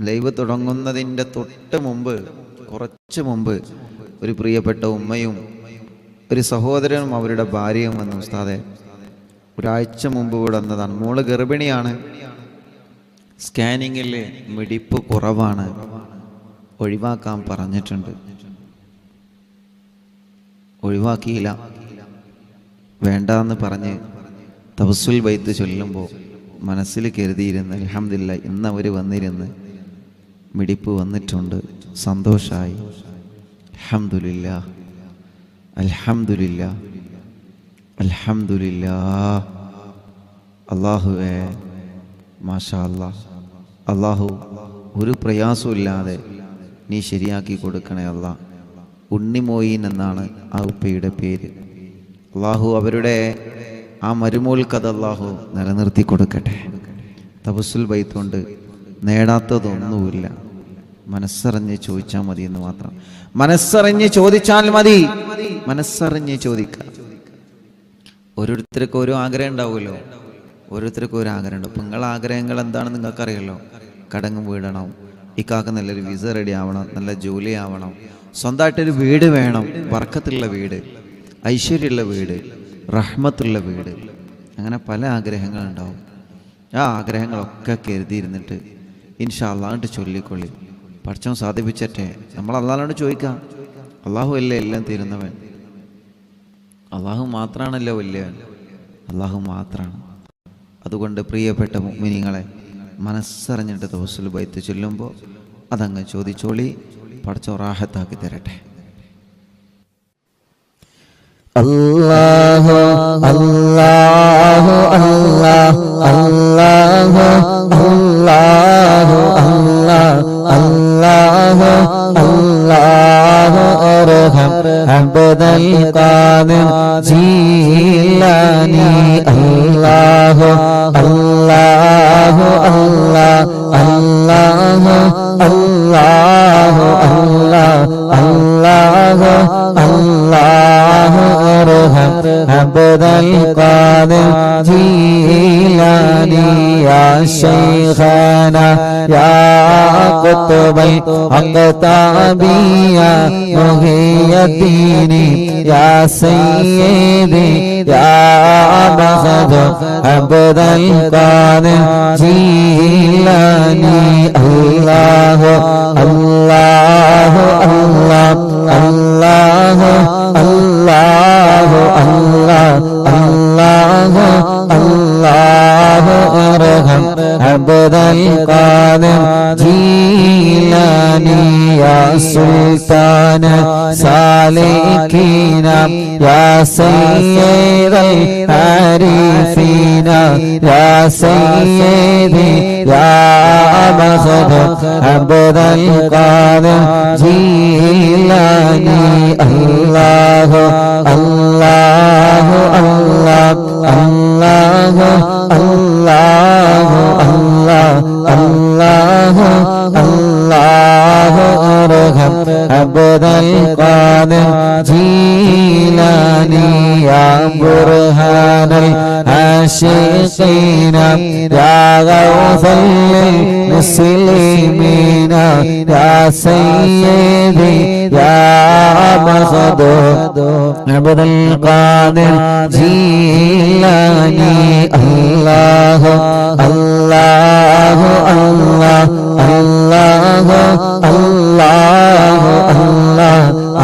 ലൈവ് തുടങ്ങുന്നതിൻ്റെ തൊട്ട് മുമ്പ്, കുറച്ച് മുമ്പ്, ഒരു പ്രിയപ്പെട്ട ഉമ്മയും ഒരു സഹോദരനും അവരുടെ ഭാര്യയും വന്നു. ഉസ്താദെ, ഒരാഴ്ച മുമ്പ് ഇവിടെ വന്നതാണ്. മോള് ഗർഭിണിയാണ്. സ്കാനിങ്ങിൽ മിടിപ്പ് കുറവാണ്, ഒഴിവാക്കാൻ പറഞ്ഞിട്ടുണ്ട്. ഒഴിവാക്കിയില്ല, വേണ്ടെന്ന് പറഞ്ഞ് തവസ്സുൽ ബൈത്ത് ചൊല്ലുമ്പോൾ മനസ്സിൽ കരുതിയിരുന്ന് അൽഹംദുലില്ലാഹ് ഇന്ന് അവർ വന്നിരുന്ന് മിടിപ്പ് വന്നിട്ടുണ്ട്. സന്തോഷമായി. അൽഹംദുലില്ലാഹ് അൽഹംദുലില്ലാഹ് അൽഹംദുലില്ലാഹ്. അല്ലാഹുവേ മാഷാ അല്ലാഹ്. അല്ലാഹു ഒരു പ്രയാസമില്ലാതെ നീ ശരിയാക്കി കൊടുക്കണേ അല്ലാഹ്. ഉണ്ണിമോയിൻ എന്നാണ് ആ ഉപ്പയുടെ പേര്. അല്ലാഹു അവരുടെ ആ മരുമോൾക്കത് അല്ലാഹു നിലനിർത്തി കൊടുക്കട്ടെ. തവസ്സുൽ ബൈത്ത് കൊണ്ട് നേടാത്തതൊന്നുമില്ല. മനസ്സറിഞ്ഞ് ചോദിച്ചാൽ മതി എന്ന് മാത്രം. മനസ്സറിഞ്ഞ് ചോദിച്ചാൽ മതി. മനസ്സറിഞ്ഞ് ചോദിക്കുക. ഓരോരുത്തർക്കും ഓരോ ആഗ്രഹം ഉണ്ടാവുമല്ലോ. ഓരോരുത്തർക്കും ഓരോ ആഗ്രഹം ഉണ്ടാവും. ഇപ്പം നിങ്ങളുടെ ആഗ്രഹങ്ങൾ എന്താണെന്ന് നിങ്ങൾക്കറിയാലോ. കടങ്ങ് വീടണം, ഇക്കാക്ക് നല്ലൊരു വിസ റെഡി ആവണം, നല്ല ജോലി ആവണം, സ്വന്തമായിട്ടൊരു വീട് വേണം, ബർക്കത്തുള്ള വീട്, ഐശ്വര്യമുള്ള വീട്, റഹ്മത്തുള്ള വീട്, അങ്ങനെ പല ആഗ്രഹങ്ങളുണ്ടാവും. ആ ആഗ്രഹങ്ങളൊക്കെ കരുതിയിരുന്നിട്ട് ഇൻഷാ അല്ലാഹ് അങ്ങോട്ട് ചൊല്ലിക്കൊള്ളി. പഠിച്ചവൻ സാധിപ്പിച്ചട്ടെ. നമ്മൾ അല്ലാഹുവിനോട് ചോദിക്കാം. അല്ലാഹു അല്ലേ എല്ലാം തരുന്നവൻ. അല്ലാഹു മാത്രമാണല്ലോ വലിയവൻ. അല്ലാഹു മാത്രമാണ്. അതുകൊണ്ട് പ്രിയപ്പെട്ട മുഅ്മിനീങ്ങളെ, മനസ്സറിഞ്ഞിട്ട് തവസ്സുൽ ബൈത്ത് ചൊല്ലുമ്പോൾ അതങ്ങ് ചോദിച്ചോളി. പഠിച്ചോ റാഹത്താക്കി തരട്ടെ. അല്ലാഹു അല്ലാഹു അല്ലാഹു അല്ലാഹു അല്ലാഹു അല്ലാഹു അല്ലാഹു അർഹം അബ്ദൽ ഖാദിർ ജീലാനി. അല്ലാഹു അല്ലാഹു അല്ലാഹു അല്ലാഹു അല്ലാഹു അല്ലാഹു അല്ലാഹു അർഹം അബ്ദൽ ഖാദിർ ജീലാനി. യാ ശൈഖനാ യാ ഖുത്ബൽ അഖ്താബിയ മുഹിയദ്ദീനി. യാ സയ്യിദി യാ മഹദ് അബ്ദൽ ഖാദിർ ജീലാനി. അല്ലാഹു അല്ലാഹു അല്ലാഹു അല്ലാഹു അല്ലാഹു അല്ലാഹു അല്ലാഹു അർഹം അബ്ദൽ ഖാദിർ ജീലാനി. യാ സുൽത്താന സാലികീന യാ സയ്യിദൽ ആരിഫീന. യാ സയ്യിദി യാ മഹദ് അബ്ദൽ ഖാദിർ ജീലാനി. അല്ലാഹു അല്ലാഹു അല്ലാഹു അല്ലാഹു അല്ലാഹു അല്ലാഹു അല്ലാഹു അർഹം അബ്ദൽ ഖാദിർ ജീലാനി. യാ ബുർഹാനൽ ആശിഖീന യാ ഗൗസൽ മുസ്ലിമീന. യാ സയ്യിദി യാ മഹദ് അബ്ദൽ ഖാദിർ ജീലാനി. അല്ലാഹു അല്ലാഹു അല്ലാഹു അല്ലാഹു അല്ലാഹു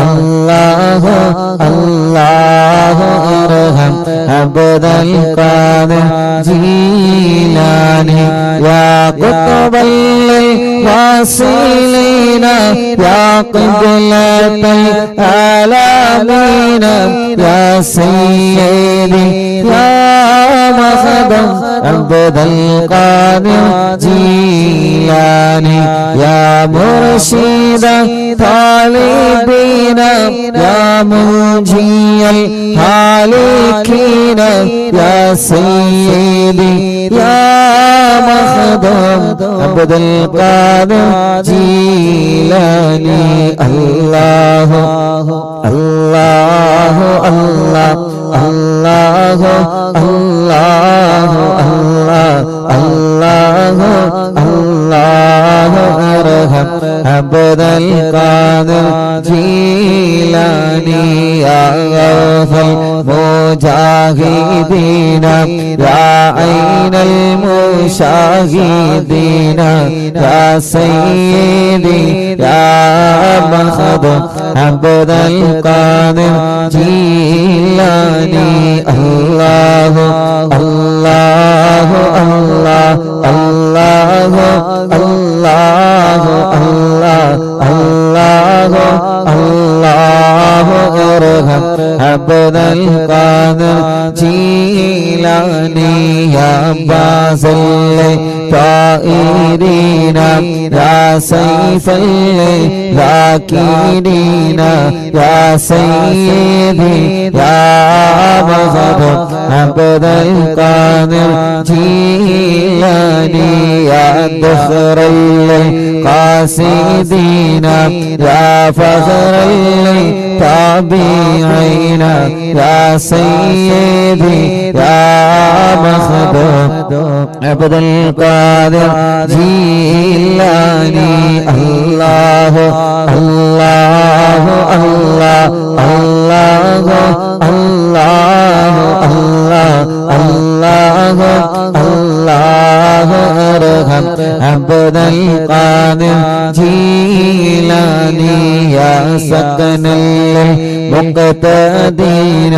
അല്ലാഹു അല്ലാഹു അർഹം അബ്ദൽ ഖാദിർ ജീലാനി. യാ ഖുത്ബൽ واصلين يا قبلة العالمين يا سيدي يا مخدم عبد القادر جيلاني يا مرشد طالبين يا منجي الهالكين يا سيدي يا مخدم عبد القادر جيلاني الله الله الله الله الله الله الله ارحم عبد القادر جيلاني يا غوث المجاهدين يا عين المشاهدين يا سيدي يا مخدوم عبد القادر جيلاني الله الله الله الله الله الله الله الله ارحم عبد القادر جيلاني يا باسل طائرين يا سيف الذاكرين يا سيدي يا مخدوم عبد القادر جيلاني يا دخر القاصدين يا فخر التابعين يا سيدي يا مخدوم عبد القادر جيلاني الله الله الله الله الله الله الله ارحم عبد القادر جيلاني يا سكن المقتدين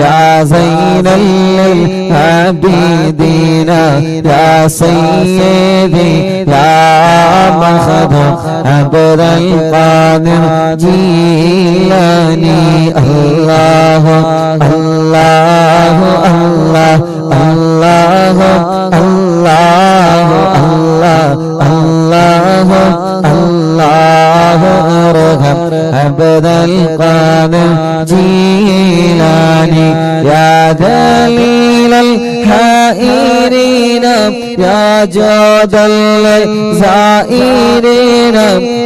يا زين العابدين يا سيدي يا مخدوم عبد القادر جيلاني الله الله الله الله الله الله الله ارحم عبد القادر جيلاني يا دليل الحائرين يا جود الزائرين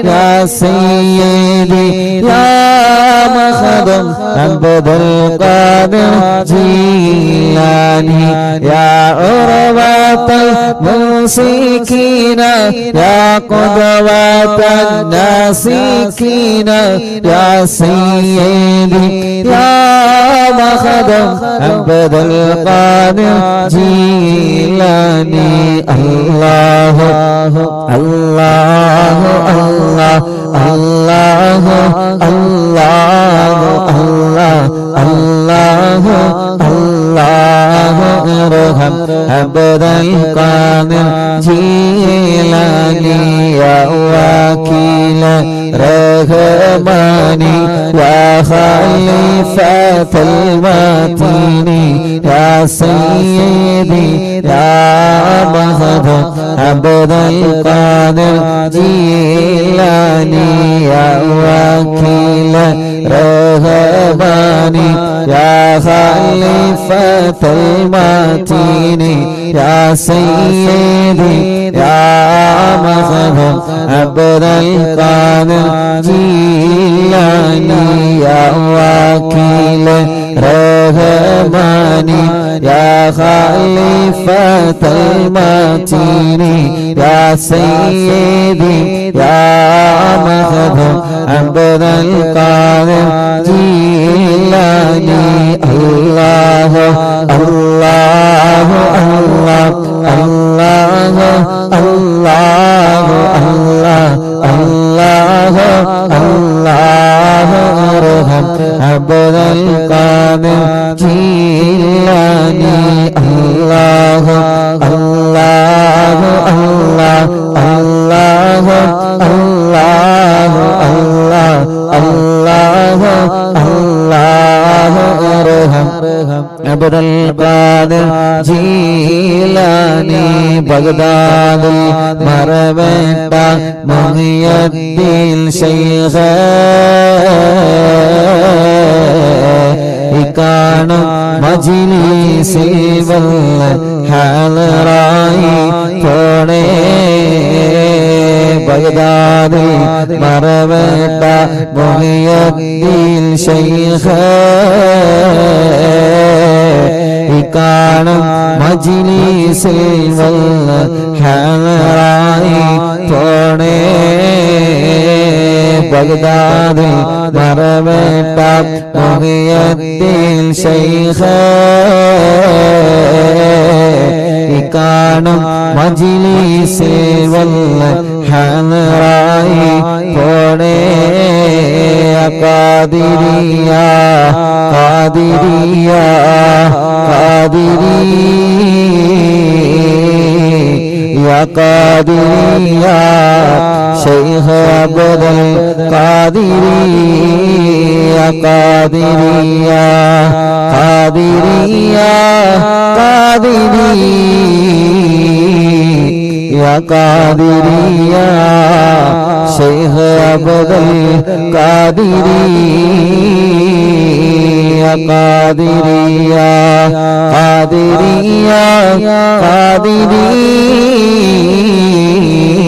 يا سيدي يا مخدوم عبد القادر جيلاني يا عروة الممسكين يا قدوة الناسكين يا سيدي يا مخدوم عبد القادر جيلاني الله الله الله الله الله الله الله ارحم عبد القادر جيلاني يا وكيل رحماني يا خليفة المتين يا سيدي يا مخدوم عبد القادر جيلاني يا وكيل رحماني يا خليفة المتين يا سيدي يا مخدوم عبد القادر جيلاني يا وكيل رحماني يا خليفة المتين يا سيدي يا مخدوم عبد القادر جيلاني الله الله الله الله الله الله الله ارحم عبد القادر جيلاني الله الله الله الله അല്ലാഹു അല്ലാഹു അല്ലാഹു അർഹം അബ്ദുൽ ഖാദിർ ജീലാനി ബഗ്ദാദിൽ മറവേട്ട മുഹിയുദ്ദീൻ ശൈഖ് ഇക്കാണും മജ്ലിസിൽ വല്ല ഹാളറായി പോണേ ബഗ്ദാദിൽ മറവേട്ട മുഹിയുദ്ദീൻ ശൈഖ് ഇക്കാണും മജ്ലിസിൽ വല്ല ഹാളറായി പോണേ ബഗ്ദാദിൽ മറവേട്ട മുഹിയുദ്ദീൻ ശൈഖ് ഇക്കാണും മജ്ലിസിൽ വല്ല ഹാളറായി പോണേ ഖാദിരിയ ഖാദിരിയ ഖാദിരിയ ഖാദിരിയ ശൈഖ് അബ്ദുൽ ഖാദിരിയ ഖാദിരിയ ഖാദിരിയ ഖാദിരിയ ഖാദിരിയ ശൈഖ് അബ്ദുൽ ഖാദിരിയ ഖാദിരിയ ഖാദിരിയ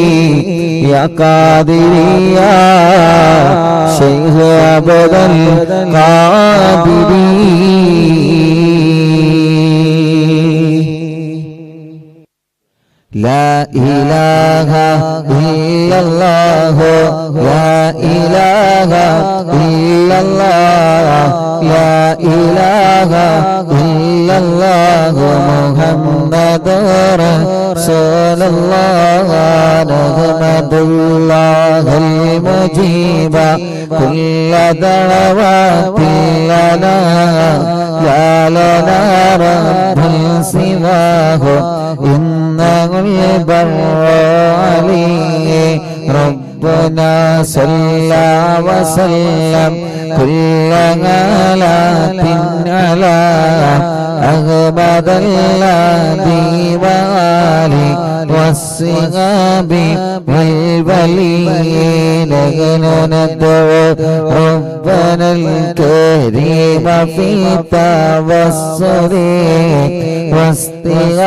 ഖാദിരിയ ഖാദിരിയ ശൈഖ് അബ്ദുൽ ഖാദിരി لا إله إلا الله لا إله إلا الله لا إله إلا الله محمد رسول الله نحمد الله المجيب كل دعوات لنا لا لنا رب سواه إنه البر عليه ربنا صلى وسلم كل غلات على أغبد الذي وآله والصحاب والولين ندعو ربنا الكريم في توسل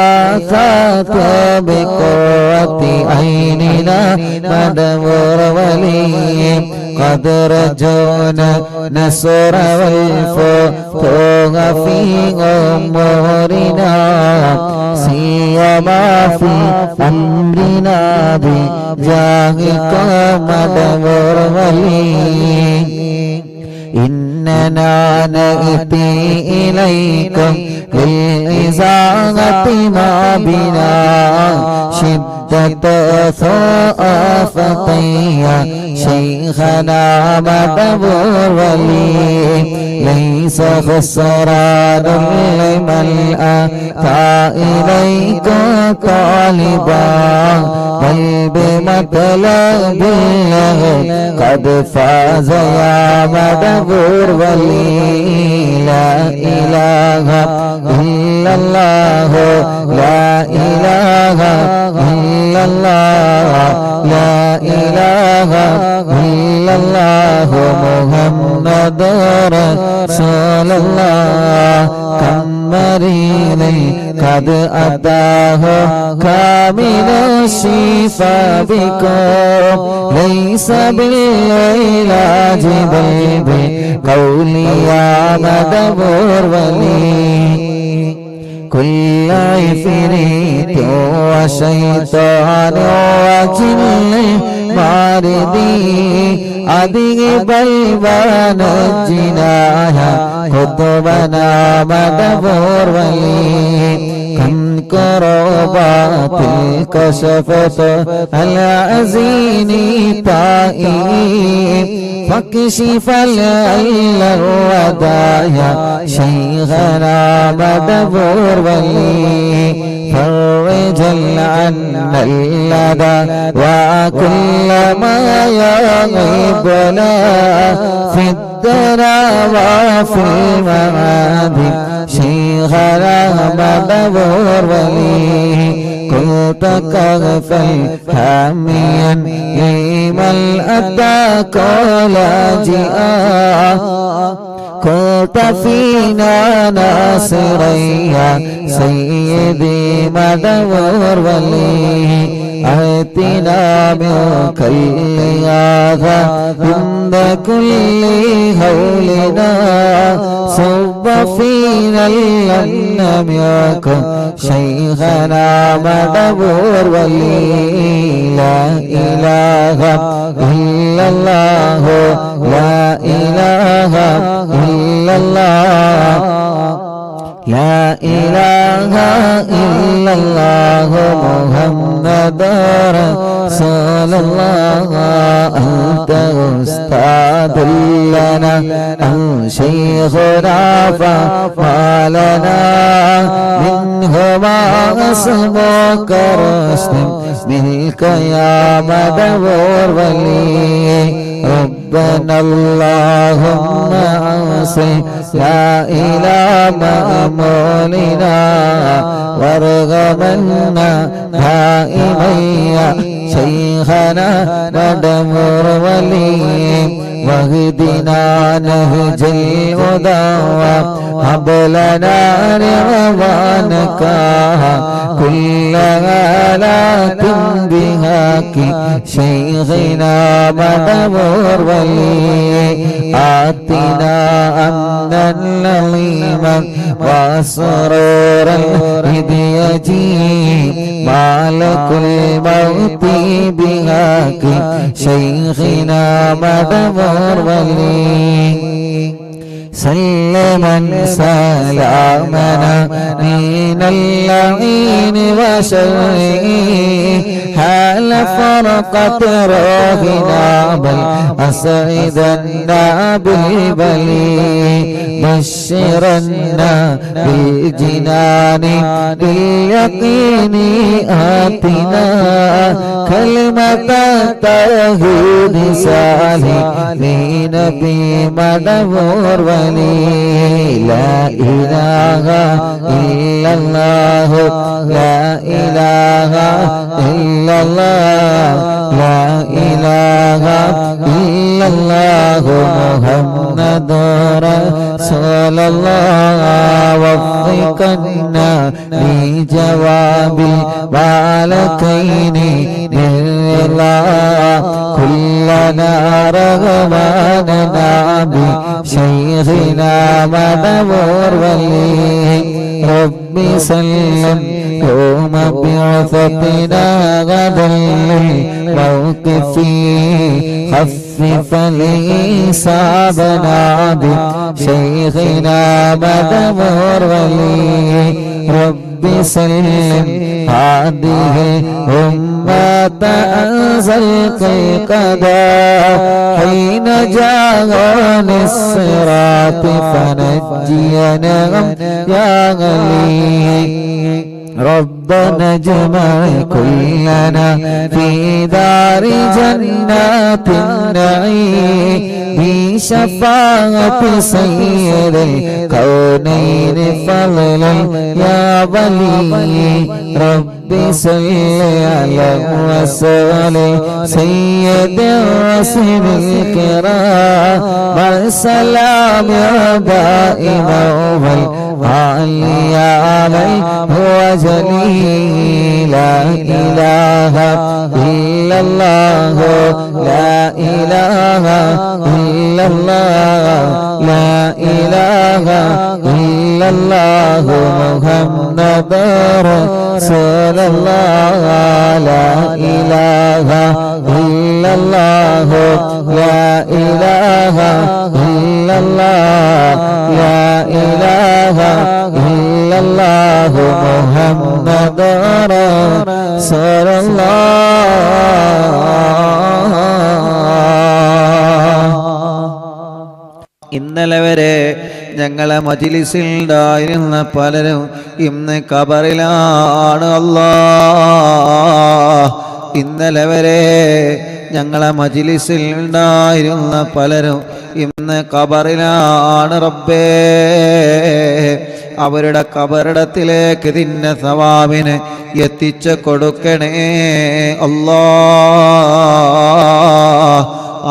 واستغاثة بقوة عيننا مدبر ولي قد رجونا نصر والفتوح في أمورنا سيما في أمرنا بجاهك مدبر ولي إننا نأتي إليكم للإزاغة ما بنا شدة ثقافتي شيخنا مدبور ولي ليس خسران لمن أتى إليك طالبا بل بمطلب الله قد فاز يا مدبور ولي لا إله إلا الله لا إله إلا الله لا إله إلا الله محمد رسول الله كم مريض قد أتاه كامل الشفاء بكم ليس بالعلاج بل بقولي يا مدبور ولي كل عفريت وشيطان وجن ماردي أذهب ونجنا قطبنا مدبور ولي كم كربات كشفت العزين تائب فاكشف العل الردايا شيخنا مدبور ولي فرج عنا اللدى وكل ما يغيبنا في الدنا وفي المعاد شيخنا مدبور ولي كنت كغفل حاميا لمن أتاك لاجئا كنت فينا ناصريا سيدي مدبور ولي آتنا منك الإغاثة عند كل هولنا صب فينا لم يكن شيخنا مدبور ولي لا إله إلا الله لا إله إلا الله لا إله إلا الله محمد رسول الله أنت أستاذ لنا أو شيخنا فما لنا منهما اسمك رشد منك يا مدبور ولي ربنا اللهم أوصي لا إله مأمولنا وارغمنا دائميا شيخنا مدبور ولي واهدنا نهج الهدى هب لنا رضوانك كل آلات بهاك شيخنا مدبور ولي آتنا أمنا لظيما وسرورا إذ يجيء مالك الموت بهاك شيخنا مدبور ولي سلما سلامنا من اللعين وشره حال فرقت روحنا بل أسعدنا بالبلي بشرنا بالجنان باليقين آتنا كلمة التوحيد سالمين بمدبور ولي لا إله إلا الله لا إله إلا الله لا إله إلا الله محمد رسول الله وفقنا لجواب البالكين بالله كلنا رغباننا بشيخنا مدبور ولي ربي سلم يوم بعثتنا غدا للموقف خفف لإصابنا بشيخنا مدبور ولي ربي سلم هذه الأمة أنزلت القضاء حين جاء الصراط فنجينا يا غلي ربنا اجمع كلنا في دار جنات النعيم بشفاعة سيد الكونين فضلا يا ولي ربي صل على رسول سيد الرسل الكرام والسلام دائما والعلي عليه هو جليل لا إله إلا الله لا إله إلا الله لا إله إلا الله محمد رسول الله لا إله إلا الله لا إله إلا الله لا إله إلا ഇല്ലല്ലാഹു മുഹമ്മദുർ റസൂലുള്ളാഹ്. ഇന്നലെ വരെ ഞങ്ങളെ മജ്ലിസിൽ ഉണ്ടായിരുന്ന പലരും ഇന്ന് ഖബറിലാണ് അല്ലാഹ്. ഇന്നലെ വരെ ഞങ്ങളെ മജ്ലിസിൽ ഉണ്ടായിരുന്ന പലരും ഇന്ന് ഖബറിലാണ് റബ്ബേ. അവരുടെ ഖബറിടത്തിലേക്ക് ഇതിൻ്റെ സവാബിനെ എത്തിച്ചു കൊടുക്കണേ അല്ലാഹ്.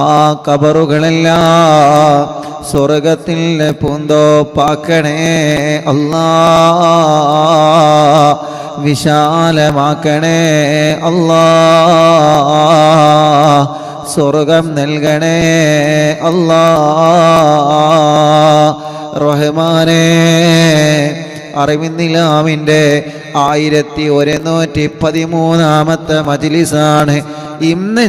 ആ ഖബറുകളെല്ലാം സ്വർഗത്തിൻ്റെ പൂന്തോപ്പാക്കണേ അല്ലാഹ്. വിശാലമാക്കണേ അല്ലാഹ്. സ്വർഗം നൽകണേ അല്ലാഹ്. റഹ്മാനേ, അറിവിന്നിലാമിൻ്റെ 1113 മജ്ലിസാണ്. ഇന്ന്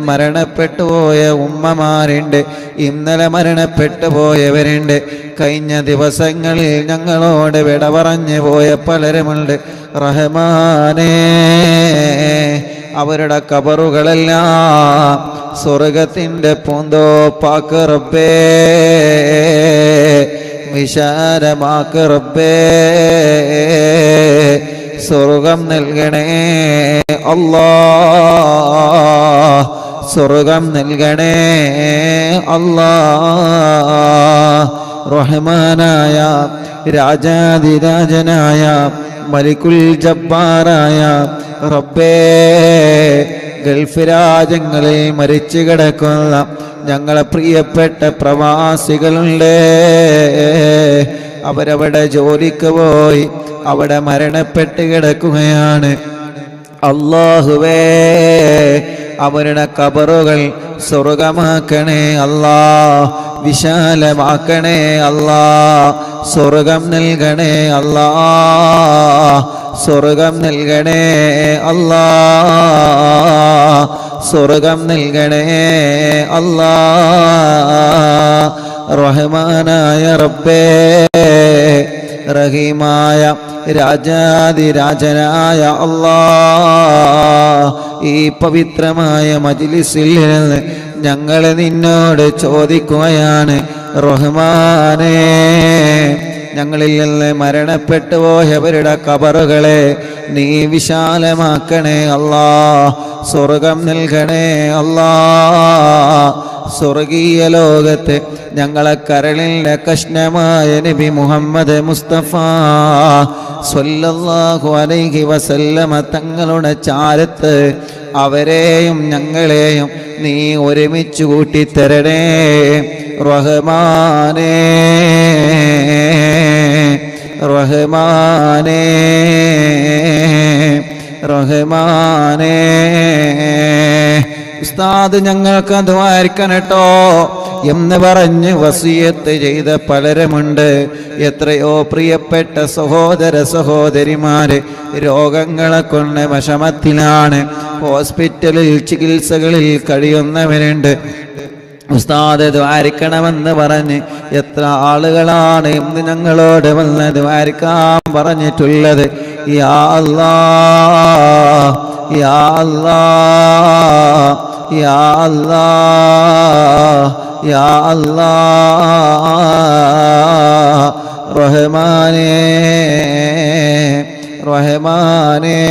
മരണപ്പെട്ടു പോയ ഉമ്മമാരുണ്ട്, ഇന്നലെ മരണപ്പെട്ടു പോയവരുണ്ട്, കഴിഞ്ഞ ദിവസങ്ങളിൽ ഞങ്ങളോട് വിട പറഞ്ഞു പോയ പലരുമുണ്ട്. റഹ്മാനേ, അവരുടെ ഖബറുകളെല്ലാം സ്വർഗത്തിൻ്റെ പൂന്തോപ്പാക്ക് റബ്ബേ. വിശാലമാക്ക് റബ്ബേ. സ്വർഗം നൽകണേ അല്ലാഹ്. സ്വർഗം നൽകണേ അല്ലാഹ്. റഹ്മാനായ രാജാതിരാജനായ മലിക്കുൽ ജബ്ബാറായ റബ്ബേ, ഗൾഫ് രാജ്യങ്ങളിൽ മരിച്ചു കിടക്കുന്ന ഞങ്ങളെ പ്രിയപ്പെട്ട പ്രവാസികളുണ്ട്. അവരവിടെ ജോലിക്ക് പോയി അവിടെ മരണപ്പെട്ട് കിടക്കുകയാണ്. അല്ലാഹുവേ, അവരുടെ ഖബറുകൾ സ്വർഗമാക്കണേ അല്ലാഹ്. വിശാലമാക്കണേ അല്ലാഹ്. സ്വർഗം നൽകണേ അല്ലാഹ്. സ്വർഗം നൽകണേ അല്ലാഹ്. സ്വർഗം നൽകണേ അല്ലാഹ്. റഹ്മാനായ റബ്ബേ, റഹീമായ രാജാതിരാജനായ അല്ലാഹ്, ഈ പവിത്രമായ മജ്ലിസിൽ നിന്ന് ഞങ്ങൾ നിന്നോട് ചോദിക്കുകയാണ് റഹ്മാനേ, ഞങ്ങളിൽ നിന്ന് മരണപ്പെട്ടു പോയവരുടെ ഖബറുകളെ നീ വിശാലമാക്കണേ അല്ലാഹ്. സ്വർഗം നൽകണേ അല്ലാഹ്. സ്വർഗീയ ലോകത്ത് ഞങ്ങളെ കരളിലെ കഷ്ണമായ നബി മുഹമ്മദ് മുസ്തഫ സ്വല്ലല്ലാഹു അലൈഹി വസല്ലമ തങ്ങളുടെ ചാരത്ത് അവരെയും ഞങ്ങളെയും നീ ഒരുമിച്ച് കൂട്ടിത്തരണേ റഹ്മാനേ. റഹ്മാനേ, റഹ്മാനേ. ഉസ്താദ് ഞങ്ങൾക്ക് അദ്വാരിക്കണം കേട്ടോ എന്ന് പറഞ്ഞ് വസിയത്ത് ചെയ്ത പലരുമുണ്ട്. എത്രയോ പ്രിയപ്പെട്ട സഹോദര സഹോദരിമാര് രോഗങ്ങളെ കൊണ്ട് വിഷമത്തിലാണ്, ഹോസ്പിറ്റലിൽ ചികിത്സകളിൽ കഴിയുന്നവരുണ്ട്. ഉസ്താദ് ദ്വാരിക്കണമെന്ന് പറഞ്ഞ് എത്ര ആളുകളാണ് ഇന്ന് ഞങ്ങളോട് വന്ന് ദ്വാരിക്കാൻ പറഞ്ഞിട്ടുള്ളത്. യാ അല്ലാഹ്, യാ അല്ലാഹ്, യാ അല്ലാഹ്, യാ അല്ലാഹ്. റഹ്മാനേ, റഹ്മാനേ.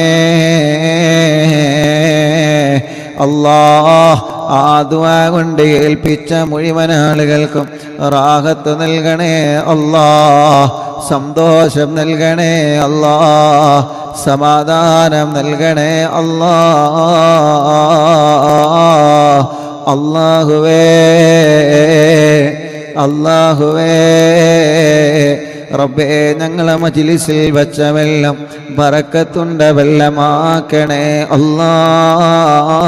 അല്ലാഹ്, ആ ദുആ കൊണ്ട് ഏൽപ്പിച്ച മുഴുവൻ ആളുകൾക്കും റാഹത്ത് നൽകണേ അല്ലാഹ്. സന്തോഷം നൽകണേ അല്ലാഹ്. സമാധാനം നൽകണേ അല്ലാഹ്. അല്ലാഹുവേ, അല്ലാഹുവേ, റബ്ബേ, ഞങ്ങളെ മജ്ലിസിൽ വച്ച വെള്ളം ബറക്കത്തുണ്ട വെള്ളമാക്കണേ അല്ലാഹ്.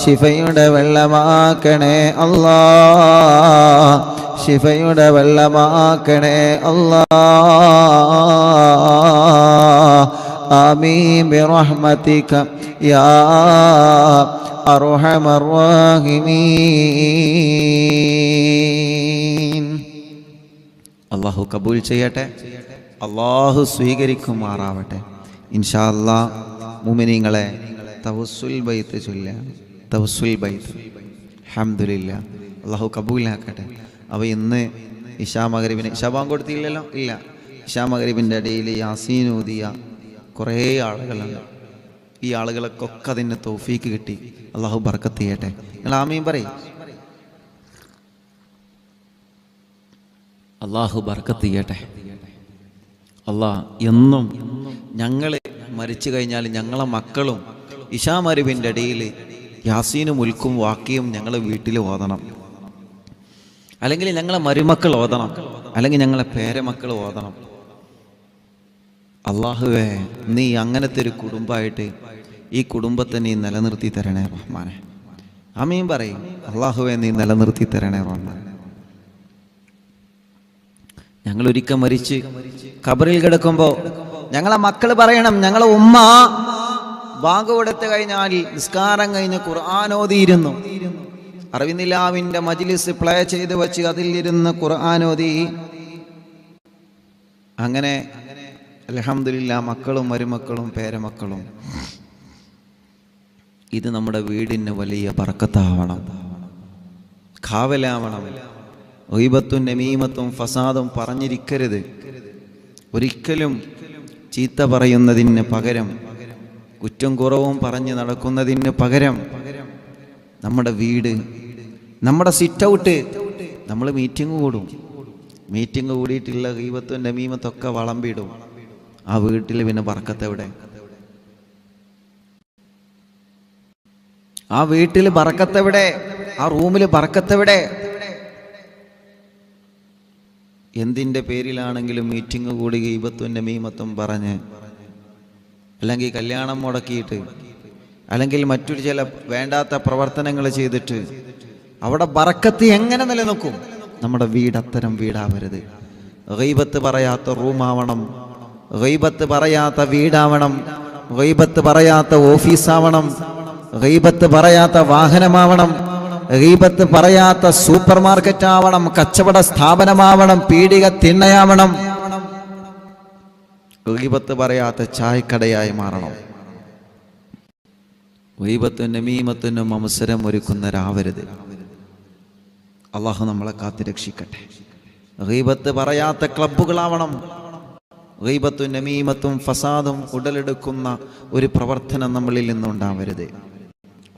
ശിഫയുടെ വെള്ളമാക്കണേ അല്ലാഹ്. ശിഫയുടെ വെള്ളമാക്കണേ അല്ലാഹ്. ആമീൻ ബിറഹ്മതിക യാ അർഹമർ റഹീമീൻ. അല്ലാഹു കബൂൽ ചെയ്യട്ടെ. അള്ളാഹു സ്വീകരിക്കുമാറാവട്ടെ. ഇൻഷാ അല്ലാഹ് മുഅ്മിനീങ്ങളെ തവസ്സുൽ ബൈത്ത് ചൊല്ലുക. തവസ്സുൽ ബൈത്ത് അൽഹംദുലില്ലാ അള്ളാഹു കബൂലാക്കട്ടെ. അപ്പോൾ ഇന്ന് ഇശാ മഗ്‌രിബിന് ശബാൻ കൊടുത്തില്ലല്ലോ? ഇല്ല. ഇശാ മഗ്‌രിബിൻ്റെ ഇടയിൽ യാസീൻ ഓതിയ കുറേ ആളുകളുണ്ട്. ഈ ആളുകൾക്കൊക്കെ അതിന് തൗഫീക്ക് കിട്ടി. അള്ളാഹു ബർക്കത്ത് ചെയ്യട്ടെ. നിങ്ങൾ ആമീൻ പറയും. അള്ളാഹു ബർക്കത്ത് ചെയ്യട്ടെ. അള്ളാഹ് എന്നും ഞങ്ങൾ മരിച്ചു കഴിഞ്ഞാൽ ഞങ്ങളെ മക്കളും ഇശാ മഗ്‌രിബിൻ്റെ ഇടയിൽ യാസീനും മുൽക്കും വാക്കിയും ഞങ്ങൾ വീട്ടിൽ ഓതണം. അല്ലെങ്കിൽ ഞങ്ങളെ മരുമക്കൾ ഓതണം. അല്ലെങ്കിൽ ഞങ്ങളെ പേരമക്കൾ ഓതണം. അള്ളാഹുവേ, നീ അങ്ങനത്തെ ഒരു കുടുംബമായിട്ട് ഈ കുടുംബത്തെ നീ നിലനിർത്തി തരണേ റഹ്മാനെ. ആമീൻ പറയും. അള്ളാഹുവേ, നീ നിലനിർത്തി തരണേ റഹ്മാനെ. ഞങ്ങൾ ഒരിക്കൽ മരിച്ച് ഖബറിൽ കിടക്കുമ്പോൾ ഞങ്ങളെ മക്കൾ പറയണം, ഞങ്ങളെ ഉമ്മ ബാങ്ക് കൊടുത്തു കഴിഞ്ഞാൽ നിസ്കാരം കഴിഞ്ഞ് ഖുർആൻ ഓതിയിരുന്നു. അറിവിനിലാവിൻ്റെ മജ്ലിസ് പ്ലേ ചെയ്ത് വെച്ച് അതിലിരുന്ന് ഖുർആൻ ഓതി. അങ്ങനെ അൽഹംദുലില്ലാ മക്കളും മരുമക്കളും പേരമക്കളും. ഇത് നമ്മുടെ വീടിന് വലിയ ബർക്കത്താവണം, കാവലാവണം. ഗീബത്തും നമീമത്തും ഫസാദും പറഞ്ഞിരിക്കരുത്. ഒരിക്കലും ചീത്ത പറയുന്നതിന് പകരം, കുറ്റം കുറവും പറഞ്ഞ് നടക്കുന്നതിന് പകരം നമ്മുടെ വീട്, നമ്മുടെ സിറ്റ് ഔട്ട്, നമ്മൾ മീറ്റിംഗ് കൂടും. മീറ്റിംഗ് കൂടിയിട്ടുള്ള ഗീബത്തും നമീമത്തൊക്കെ വളമ്പിടും. ആ വീട്ടിൽ പിന്നെ ബർക്കത്ത് എവിടെ? ആ വീട്ടിൽ ബർക്കത്ത് എവിടെ? ആ റൂമിൽ ബർക്കത്ത് എവിടെ? എന്തിൻ്റെ പേരിലാണെങ്കിലും മീറ്റിംഗ് കൂടി ഗീബത്തും നമീമത്തും പറഞ്ഞ്, അല്ലെങ്കിൽ കല്യാണം മുടക്കിയിട്ട്, അല്ലെങ്കിൽ മറ്റൊരു ചില വേണ്ടാത്ത പ്രവർത്തനങ്ങൾ ചെയ്തിട്ട് അവിടെ ബർക്കത്ത് എങ്ങനെ നിലനിൽക്കും? നമ്മുടെ വീട് അത്തരം വീടാവരുത്. ഗീബത്ത് പറയാത്ത റൂമാവണം, ഗീബത്ത് പറയാത്ത വീടാവണം, ഗീബത്ത് പറയാത്ത ഓഫീസാവണം, ഗീബത്ത് പറയാത്ത വാഹനമാവണം, ഗീബത്ത് പറയാത്ത സൂപ്പർ മാർക്കറ്റ് ആവണം, കച്ചവട സ്ഥാപനമാവണം, പീടിക തിണ്ണയാവണം, ഗീബത്ത് പറയാത്ത ചായക്കടയായി മാറണം. ഗീബത്തും നമീമത്തിനും അവസരം ഒരുക്കുന്നവരാവരുത്. അള്ളാഹു നമ്മളെ കാത്തുരക്ഷിക്കട്ടെ. ഗീബത്ത് പറയാത്ത ക്ലബ്ബുകളാവണം. ഗീബത്തും നമീമത്തും ഫസാദും ഉടലെടുക്കുന്ന ഒരു പ്രവർത്തനം നമ്മളിൽ നിന്നുണ്ടാവരുത്.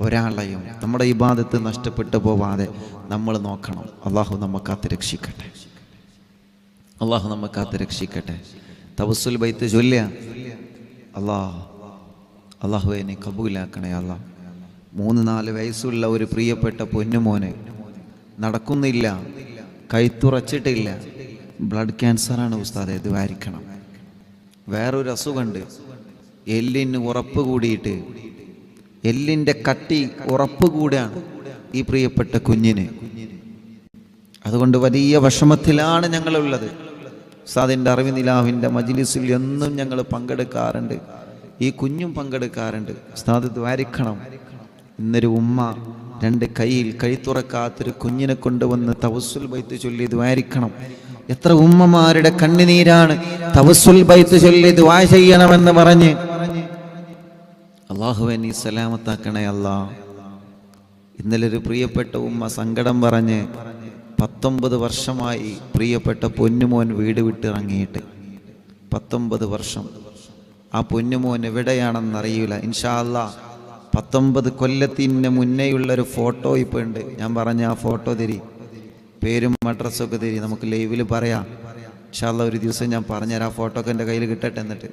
ഒരാളെയും നമ്മുടെ ഇബാദത്ത് നഷ്ടപ്പെട്ടു പോവാതെ നമ്മൾ നോക്കണം. അള്ളാഹു നമ്മെ കാത്തുരക്ഷിക്കട്ടെ. അള്ളാഹു നമ്മെ കാത്തുരക്ഷിക്കട്ടെ. തവസ്സുൽ ബൈത്ത് ചൊല്ലുക. അള്ളാഹുവേ, നീ കബൂലാക്കണേ അള്ളാഹ്. 3-4 വയസ്സുള്ള ഒരു പ്രിയപ്പെട്ട പൊന്നുമോന് നടക്കുന്നില്ല, കൈത്തുറച്ചിട്ടില്ല. ബ്ലഡ് ക്യാൻസറാണ് ഉസ്താദെ, ദ്വാരിക്കണം. വേറൊരു അസുഖമുണ്ട്, എല്ലിന് ഉറപ്പ് കൂടിയിട്ട്, എല്ലിൻ്റെ കട്ടി ഉറപ്പ് കൂടാണ് ഈ പ്രിയപ്പെട്ട കുഞ്ഞിന്. അതുകൊണ്ട് വലിയ വിഷമത്തിലാണ് ഞങ്ങളുള്ളത്. ഉസ്താദിൻ്റെ അറിവിനിലാവിൻ്റെ മജ്ലിസിൽ എന്നും ഞങ്ങൾ പങ്കെടുക്കാറുണ്ട്. ഈ കുഞ്ഞും പങ്കെടുക്കാറുണ്ട്. ഉസ്താദ് ദ്വാരിക്കണം. ഇന്നൊരു ഉമ്മ 2 കൈയിൽ കൈത്തുറക്കാത്തൊരു കുഞ്ഞിനെ കൊണ്ടുവന്ന് തവസ്സുൽ ബൈത്ത് ചൊല്ലി ദ്വാരിക്കണം. എത്ര ഉമ്മമാരുടെ കണ്ണുനീരാണ് തവസ്സുൽ ബൈത്ത് ചൊല്ലി ദ്വാ ചെയ്യണമെന്ന് പറഞ്ഞ്. അല്ലാഹുവേ, നീ സലാമത്താക്കണേ അല്ലാ. ഇന്നലെ ഒരു പ്രിയപ്പെട്ട ഉമ്മ സങ്കടം പറഞ്ഞ് 19 വർഷമായി പ്രിയപ്പെട്ട പൊന്നുമോൻ വീട് വിട്ടിറങ്ങിയിട്ട്. 19 വർഷം. ആ പൊന്നുമോൻ എവിടെയാണെന്നറിയില്ല. ഇൻഷാ അല്ലാഹ് 19 കൊല്ലത്തിന് മുന്നേയുള്ളൊരു ഫോട്ടോ ഇപ്പോൾ ഉണ്ട്. ഞാൻ പറഞ്ഞ ആ ഫോട്ടോ തരി, പേരും അഡ്രസ്സൊക്കെ തരി, നമുക്ക് ലൈവിൽ പറയാം. ഇൻഷാ അല്ലാഹ് ഒരു ദിവസം ഞാൻ പറഞ്ഞുതരാം. ആ ഫോട്ടോ ഒക്കെ എൻ്റെ കയ്യിൽ കിട്ടട്ടെ. എന്നിട്ട്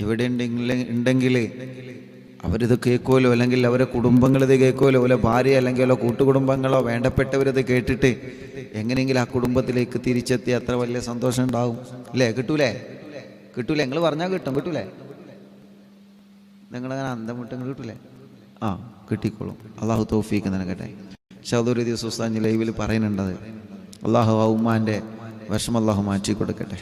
ഇവിടെ ഉണ്ടെങ്കിൽ അവരിത് കേൾക്കുമല്ലോ, അല്ലെങ്കിൽ അവരെ കുടുംബങ്ങളിത് കേൾക്കുമല്ലോ, ഓലെ ഭാര്യ അല്ലെങ്കിൽ ഓരോ കൂട്ടുകുടുംബങ്ങളോ വേണ്ടപ്പെട്ടവരിത് കേട്ടിട്ട് എങ്ങനെയെങ്കിലും ആ കുടുംബത്തിലേക്ക് തിരിച്ചെത്തി അത്ര വലിയ സന്തോഷം ഉണ്ടാവും. അല്ലേ? കിട്ടൂലേ? നിങ്ങൾ പറഞ്ഞാൽ കിട്ടും. കിട്ടൂലേ? നിങ്ങളങ്ങനെ അന്തം വിട്ടങ്ങൾ കിട്ടൂലേ? ആ, കിട്ടിക്കോളും. അള്ളാഹു തൗഫീക്ക് നൽകട്ടെ. പക്ഷെ അതൊരു ദിവസം ഉസ്താദ് ലൈവിൽ പറയുന്നുണ്ടത്. അള്ളാഹു ആ ഉമ്മാൻ്റെ വിഷമം അള്ളാഹു മാറ്റി കൊടുക്കട്ടെ.